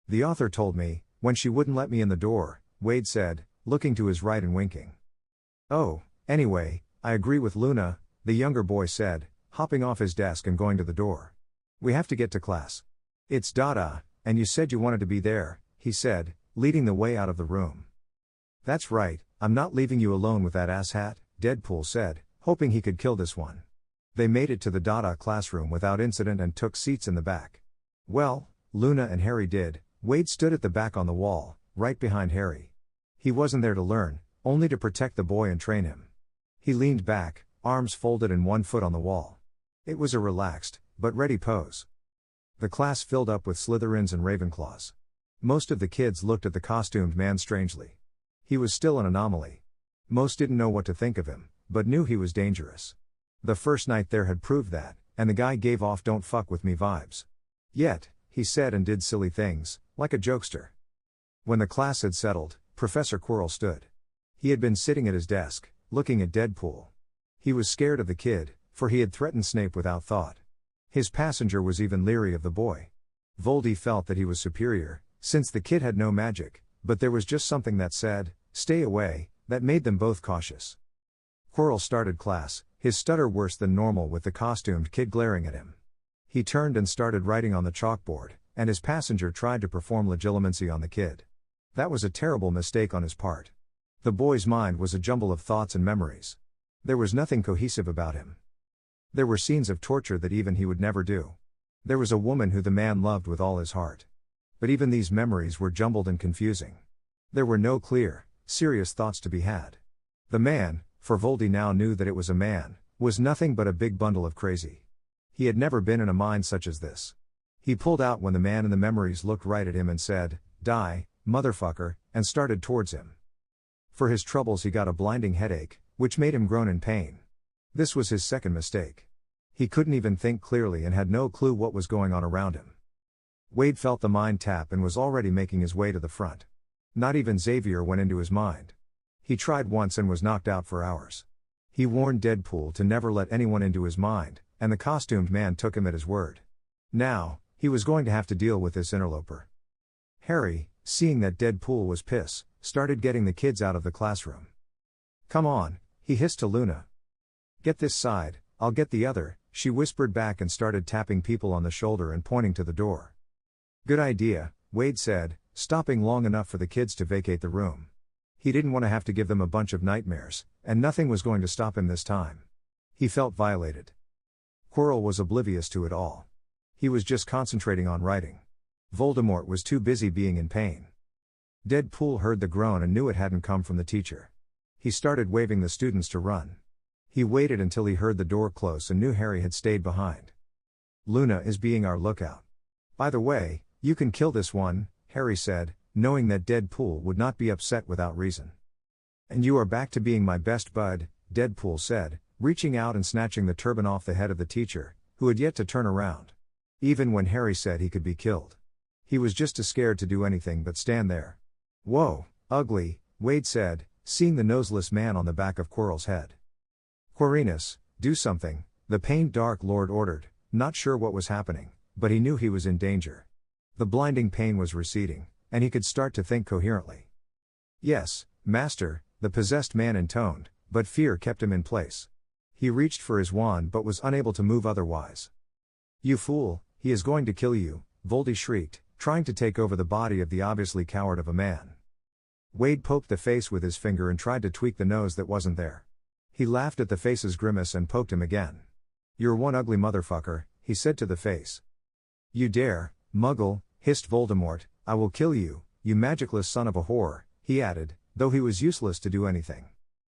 The author told me, when she wouldn't let me in the door, Wade said, looking to his right and winking. Oh, anyway, I agree with Luna, the younger boy said, hopping off his desk and going to the door. We have to get to class. It's Dada, and you said you wanted to be there, he said, leading the way out of the room. That's right, I'm not leaving you alone with that asshat, Deadpool said, hoping he could kill this one. They made it to the Dada classroom without incident and took seats in the back. Well, Luna and Harry did. Wade stood at the back on the wall, right behind Harry. He wasn't there to learn, only to protect the boy and train him. He leaned back, arms folded and one foot on the wall. It was a relaxed, but ready pose. The class filled up with Slytherins and Ravenclaws. Most of the kids looked at the costumed man strangely. He was still an anomaly. Most didn't know what to think of him, but knew he was dangerous. The first night there had proved that, and the guy gave off don't fuck with me vibes. Yet, he said and did silly things, like a jokester. When the class had settled, Professor Quirrell stood. He had been sitting at his desk, looking at Deadpool. He was scared of the kid, for he had threatened Snape without thought. His passenger was even leery of the boy. Voldy felt that he was superior, since the kid had no magic, but there was just something that said, stay away, that made them both cautious. Quirrell started class, his stutter worse than normal with the costumed kid glaring at him. He turned and started writing on the chalkboard, and his passenger tried to perform legilimency on the kid. That was a terrible mistake on his part. The boy's mind was a jumble of thoughts and memories. There was nothing cohesive about him. There were scenes of torture that even he would never do. There was a woman who the man loved with all his heart. But even these memories were jumbled and confusing. There were no clear, serious thoughts to be had. The man, for Voldy now knew that it was a man, was nothing but a big bundle of crazy. He had never been in a mind such as this. He pulled out when the man in the memories looked right at him and said, die, motherfucker, and started towards him. For his troubles he got a blinding headache, which made him groan in pain. This was his second mistake. He couldn't even think clearly and had no clue what was going on around him. Wade felt the mind tap and was already making his way to the front. Not even Xavier went into his mind. He tried once and was knocked out for hours. He warned Deadpool to never let anyone into his mind, and the costumed man took him at his word. Now, he was going to have to deal with this interloper. Harry, seeing that Deadpool was pissed, started getting the kids out of the classroom. Come on, he hissed to Luna. Get this side, I'll get the other, she whispered back and started tapping people on the shoulder and pointing to the door. Good idea, Wade said, stopping long enough for the kids to vacate the room. He didn't want to have to give them a bunch of nightmares, and nothing was going to stop him this time. He felt violated. Quirrell was oblivious to it all. He was just concentrating on writing. Voldemort was too busy being in pain. Deadpool heard the groan and knew it hadn't come from the teacher. He started waving the students to run. He waited until he heard the door close and knew Harry had stayed behind. Luna is being our lookout. By the way, you can kill this one, Harry said, knowing that Deadpool would not be upset without reason. And you are back to being my best bud, Deadpool said, reaching out and snatching the turban off the head of the teacher, who had yet to turn around. Even when Harry said he could be killed. He was just too scared to do anything but stand there. Whoa, ugly, Wade said, seeing the noseless man on the back of Quirrell's head. Quirinus, do something, the pained Dark Lord ordered, not sure what was happening, but he knew he was in danger. The blinding pain was receding, and he could start to think coherently. Yes, Master, the possessed man intoned, but fear kept him in place. He reached for his wand but was unable to move otherwise. You fool, he is going to kill you, Voldy shrieked, trying to take over the body of the obviously coward of a man. Wade poked the face with his finger and tried to tweak the nose that wasn't there. He laughed at the face's grimace and poked him again. You're one ugly motherfucker, he said to the face. You dare, Muggle, hissed Voldemort, I will kill you, you magicless son of a whore, he added, though he was useless to do anything.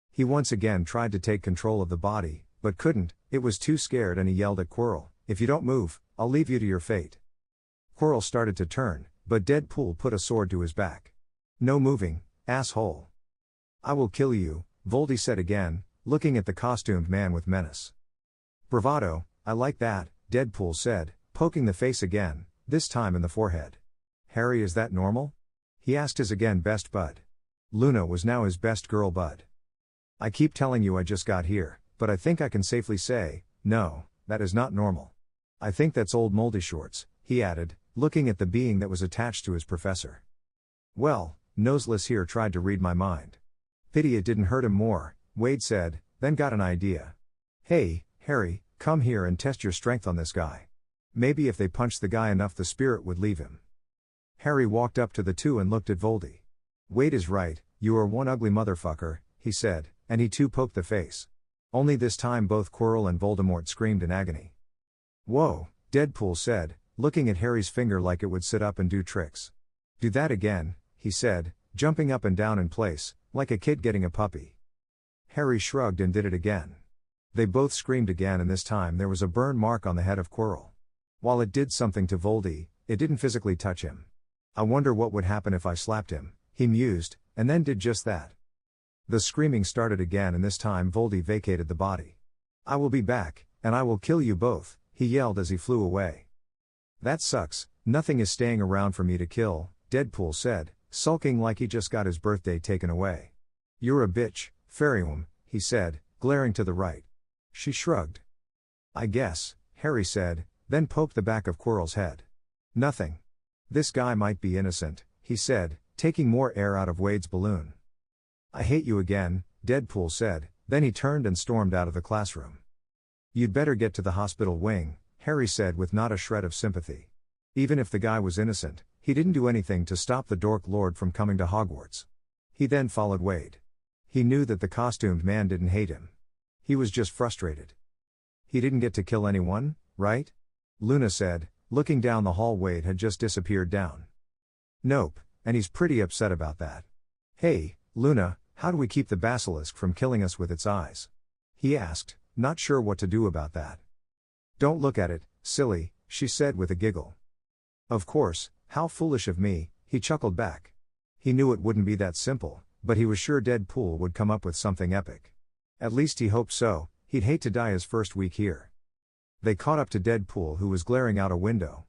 He once again tried to take control of the body, but couldn't, it was too scared and he yelled at Quirrell, if you don't move, I'll leave you to your fate. Quirrell started to turn, but Deadpool put a sword to his back. No moving, asshole. I will kill you, Voldy said again, looking at the costumed man with menace. Bravado, I like that, Deadpool said, poking the face again, this time in the forehead. Harry, is that normal? He asked his again best bud. Luna was now his best girl bud. I keep telling you I just got here, but I think I can safely say, no, that is not normal. I think that's old moldy shorts, he added, looking at the being that was attached to his professor. Well, Noseless here tried to read my mind. Pity it didn't hurt him more, Wade said, then got an idea. Hey, Harry, come here and test your strength on this guy. Maybe if they punched the guy enough the spirit would leave him. Harry walked up to the two and looked at Voldy. Wade is right, you are one ugly motherfucker, he said, and he too poked the face. Only this time both Quirrell and Voldemort screamed in agony. Whoa, Deadpool said, looking at Harry's finger like it would sit up and do tricks. Do that again, he said, jumping up and down in place, like a kid getting a puppy. Harry shrugged and did it again. They both screamed again and this time there was a burn mark on the head of Quirrell. While it did something to Voldy, it didn't physically touch him. I wonder what would happen if I slapped him, he mused, and then did just that. The screaming started again and this time Voldy vacated the body. I will be back, and I will kill you both, he yelled as he flew away. That sucks, nothing is staying around for me to kill, Deadpool said, sulking like he just got his birthday taken away. You're a bitch, Fairywm, he said, glaring to the right. She shrugged. I guess, Harry said, then poked the back of Quirrell's head. Nothing. This guy might be innocent, he said, taking more air out of Wade's balloon. I hate you again, Deadpool said, then he turned and stormed out of the classroom. You'd better get to the hospital wing, Harry said with not a shred of sympathy. Even if the guy was innocent, he didn't do anything to stop the Dork Lord from coming to Hogwarts. He then followed Wade. He knew that the costumed man didn't hate him. He was just frustrated. He didn't get to kill anyone, right? Luna said, looking down the hall. Wade had just disappeared down. Nope, and he's pretty upset about that. Hey, Luna, how do we keep the basilisk from killing us with its eyes? He asked, not sure what to do about that. Don't look at it, silly, she said with a giggle. Of course, how foolish of me, he chuckled back. He knew it wouldn't be that simple, but he was sure Deadpool would come up with something epic. At least he hoped so, he'd hate to die his first week here. They caught up to Deadpool, who was glaring out a window.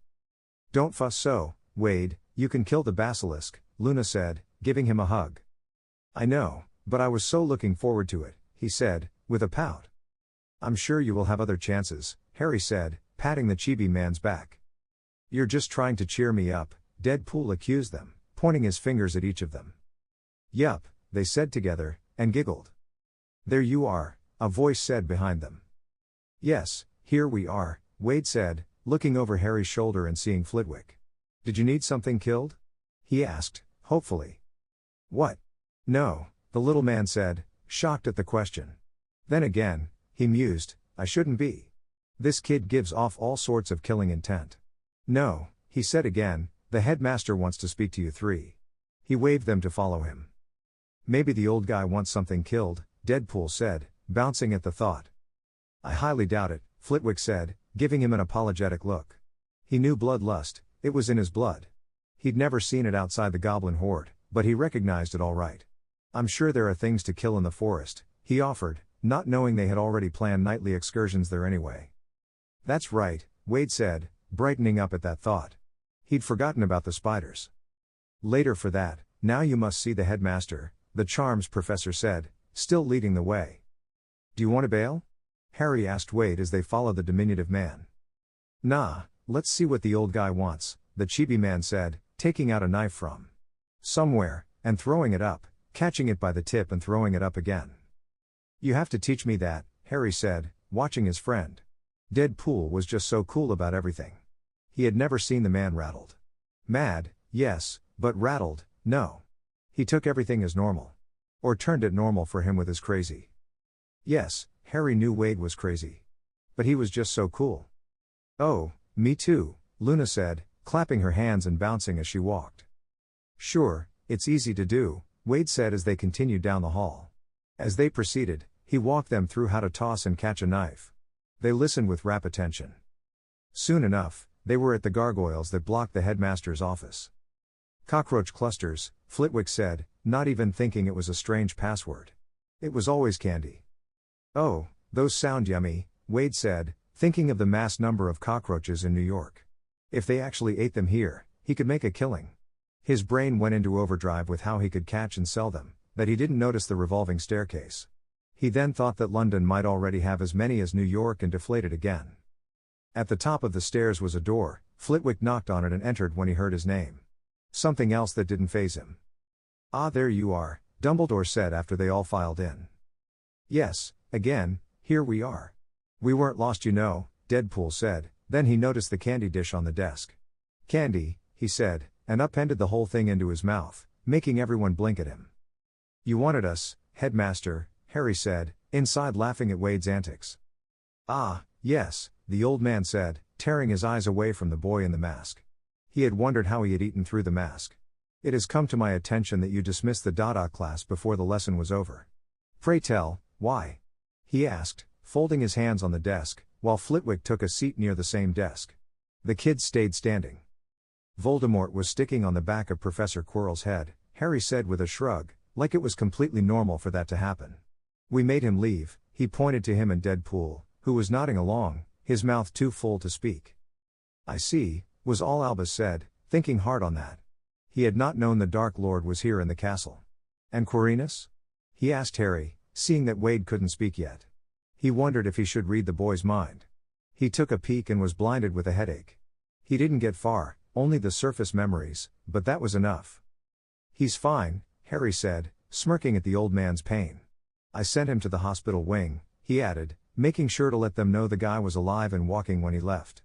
Don't fuss so, Wade, you can kill the basilisk, Luna said, giving him a hug. I know, but I was so looking forward to it, he said, with a pout. I'm sure you will have other chances, Harry said, patting the chibi man's back. You're just trying to cheer me up, Deadpool accused them, pointing his fingers at each of them. Yup, they said together, and giggled. There you are, a voice said behind them. Yes, here we are, Wade said, looking over Harry's shoulder and seeing Flitwick. Did you need something killed? He asked, hopefully. What? No, the little man said, shocked at the question. Then again, he mused, I shouldn't be. This kid gives off all sorts of killing intent. No, he said again, the headmaster wants to speak to you three. He waved them to follow him. Maybe the old guy wants something killed, Deadpool said, bouncing at the thought. I highly doubt it, Flitwick said, giving him an apologetic look. He knew bloodlust, it was in his blood. He'd never seen it outside the goblin horde, but he recognized it all right. I'm sure there are things to kill in the forest, he offered, not knowing they had already planned nightly excursions there anyway. That's right, Wade said, brightening up at that thought. He'd forgotten about the spiders. Later for that, now you must see the headmaster, the charms professor said, still leading the way. Do you want to bail? Harry asked Wade as they followed the diminutive man. Nah, let's see what the old guy wants, the chibi man said, taking out a knife from somewhere, and throwing it up, catching it by the tip and throwing it up again. You have to teach me that, Harry said, watching his friend. Deadpool was just so cool about everything. He had never seen the man rattled. Mad, yes, but rattled, no. He took everything as normal. Or turned it normal for him with his crazy. Yes, Harry knew Wade was crazy. But he was just so cool. Oh, me too, Luna said, clapping her hands and bouncing as she walked. Sure, it's easy to do, Wade said as they continued down the hall. As they proceeded, he walked them through how to toss and catch a knife. They listened with rapt attention. Soon enough, they were at the gargoyles that blocked the headmaster's office. Cockroach clusters, Flitwick said, not even thinking it was a strange password. It was always candy. Oh, those sound yummy, Wade said, thinking of the mass number of cockroaches in New York. If they actually ate them here, he could make a killing. His brain went into overdrive with how he could catch and sell them, that he didn't notice the revolving staircase. He then thought that London might already have as many as New York and deflated again. At the top of the stairs was a door. Flitwick knocked on it and entered when he heard his name. Something else that didn't faze him. Ah, there you are, Dumbledore said after they all filed in. Yes, again, here we are. We weren't lost, you know, Deadpool said, then he noticed the candy dish on the desk. Candy, he said, and upended the whole thing into his mouth, making everyone blink at him. You wanted us, Headmaster, Harry said, inside laughing at Wade's antics. Ah, yes, the old man said, tearing his eyes away from the boy in the mask. He had wondered how he had eaten through the mask. It has come to my attention that you dismissed the Dada class before the lesson was over. Pray tell, why? He asked, folding his hands on the desk, while Flitwick took a seat near the same desk. The kids stayed standing. Voldemort was sticking on the back of Professor Quirrell's head, Harry said with a shrug, like it was completely normal for that to happen. We made him leave, he pointed to him and Deadpool, who was nodding along, his mouth too full to speak. I see, was all Albus said, thinking hard on that. He had not known the Dark Lord was here in the castle. And Quirinus? He asked Harry, seeing that Wade couldn't speak yet. He wondered if he should read the boy's mind. He took a peek and was blinded with a headache. He didn't get far, only the surface memories, but that was enough. He's fine, Harry said, smirking at the old man's pain. I sent him to the hospital wing, he added, making sure to let them know the guy was alive and walking when he left.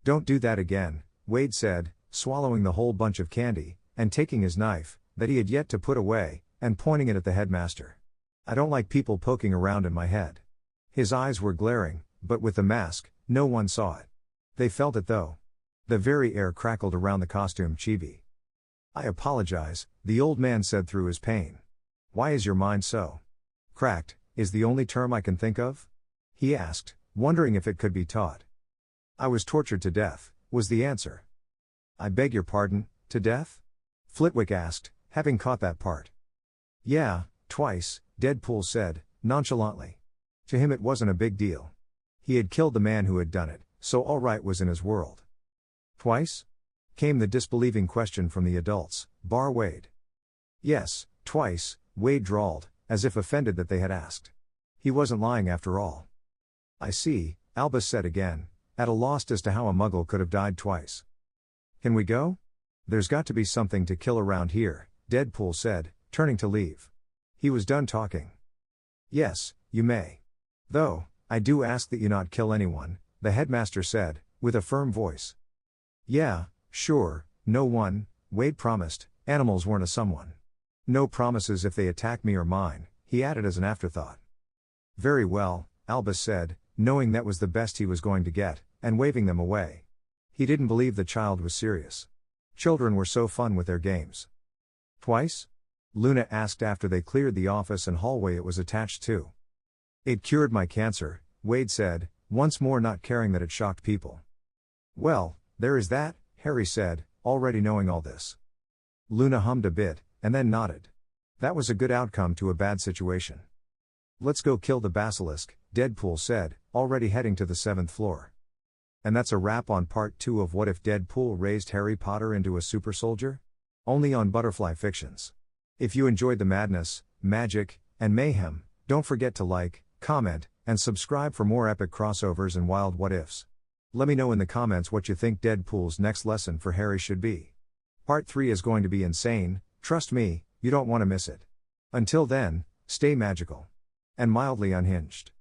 Don't do that again, Wade said, swallowing the whole bunch of candy, and taking his knife, that he had yet to put away, and pointing it at the headmaster. I don't like people poking around in my head. His eyes were glaring, but with the mask, no one saw it. They felt it though. The very air crackled around the costume chibi. I apologize, the old man said through his pain. Why is your mind so cracked, is the only term I can think of? He asked, wondering if it could be taught. I was tortured to death, was the answer. I beg your pardon, to death? Flitwick asked, having caught that part. Yeah, twice, Deadpool said, nonchalantly. To him it wasn't a big deal. He had killed the man who had done it, so all right was in his world. Twice? Came the disbelieving question from the adults, bar Wade. Yes, twice, Wade drawled, as if offended that they had asked. He wasn't lying after all. I see, Albus said again, at a loss as to how a muggle could have died twice. Can we go? There's got to be something to kill around here, Deadpool said, turning to leave. He was done talking. Yes, you may. Though, I do ask that you not kill anyone, the headmaster said, with a firm voice. Yeah, sure, no one, Wade promised, animals weren't a someone. No promises if they attack me or mine, he added as an afterthought. Very well, Albus said, knowing that was the best he was going to get, and waving them away. He didn't believe the child was serious. Children were so fun with their games. Twice? Luna asked after they cleared the office and hallway it was attached to. It cured my cancer, Wade said, once more not caring that it shocked people. Well, there is that, Harry said, already knowing all this. Luna hummed a bit, and then nodded. That was a good outcome to a bad situation. Let's go kill the basilisk, Deadpool said, already heading to the 7th floor. And that's a wrap on part 2 of What If Deadpool Raised Harry Potter into a Super Soldier? Only on Butterfly Fictions. If you enjoyed the madness, magic, and mayhem, don't forget to like, comment, and subscribe for more epic crossovers and wild what-ifs. Let me know in the comments what you think Deadpool's next lesson for Harry should be. Part 3 is going to be insane, trust me, you don't want to miss it. Until then, stay magical. And mildly unhinged.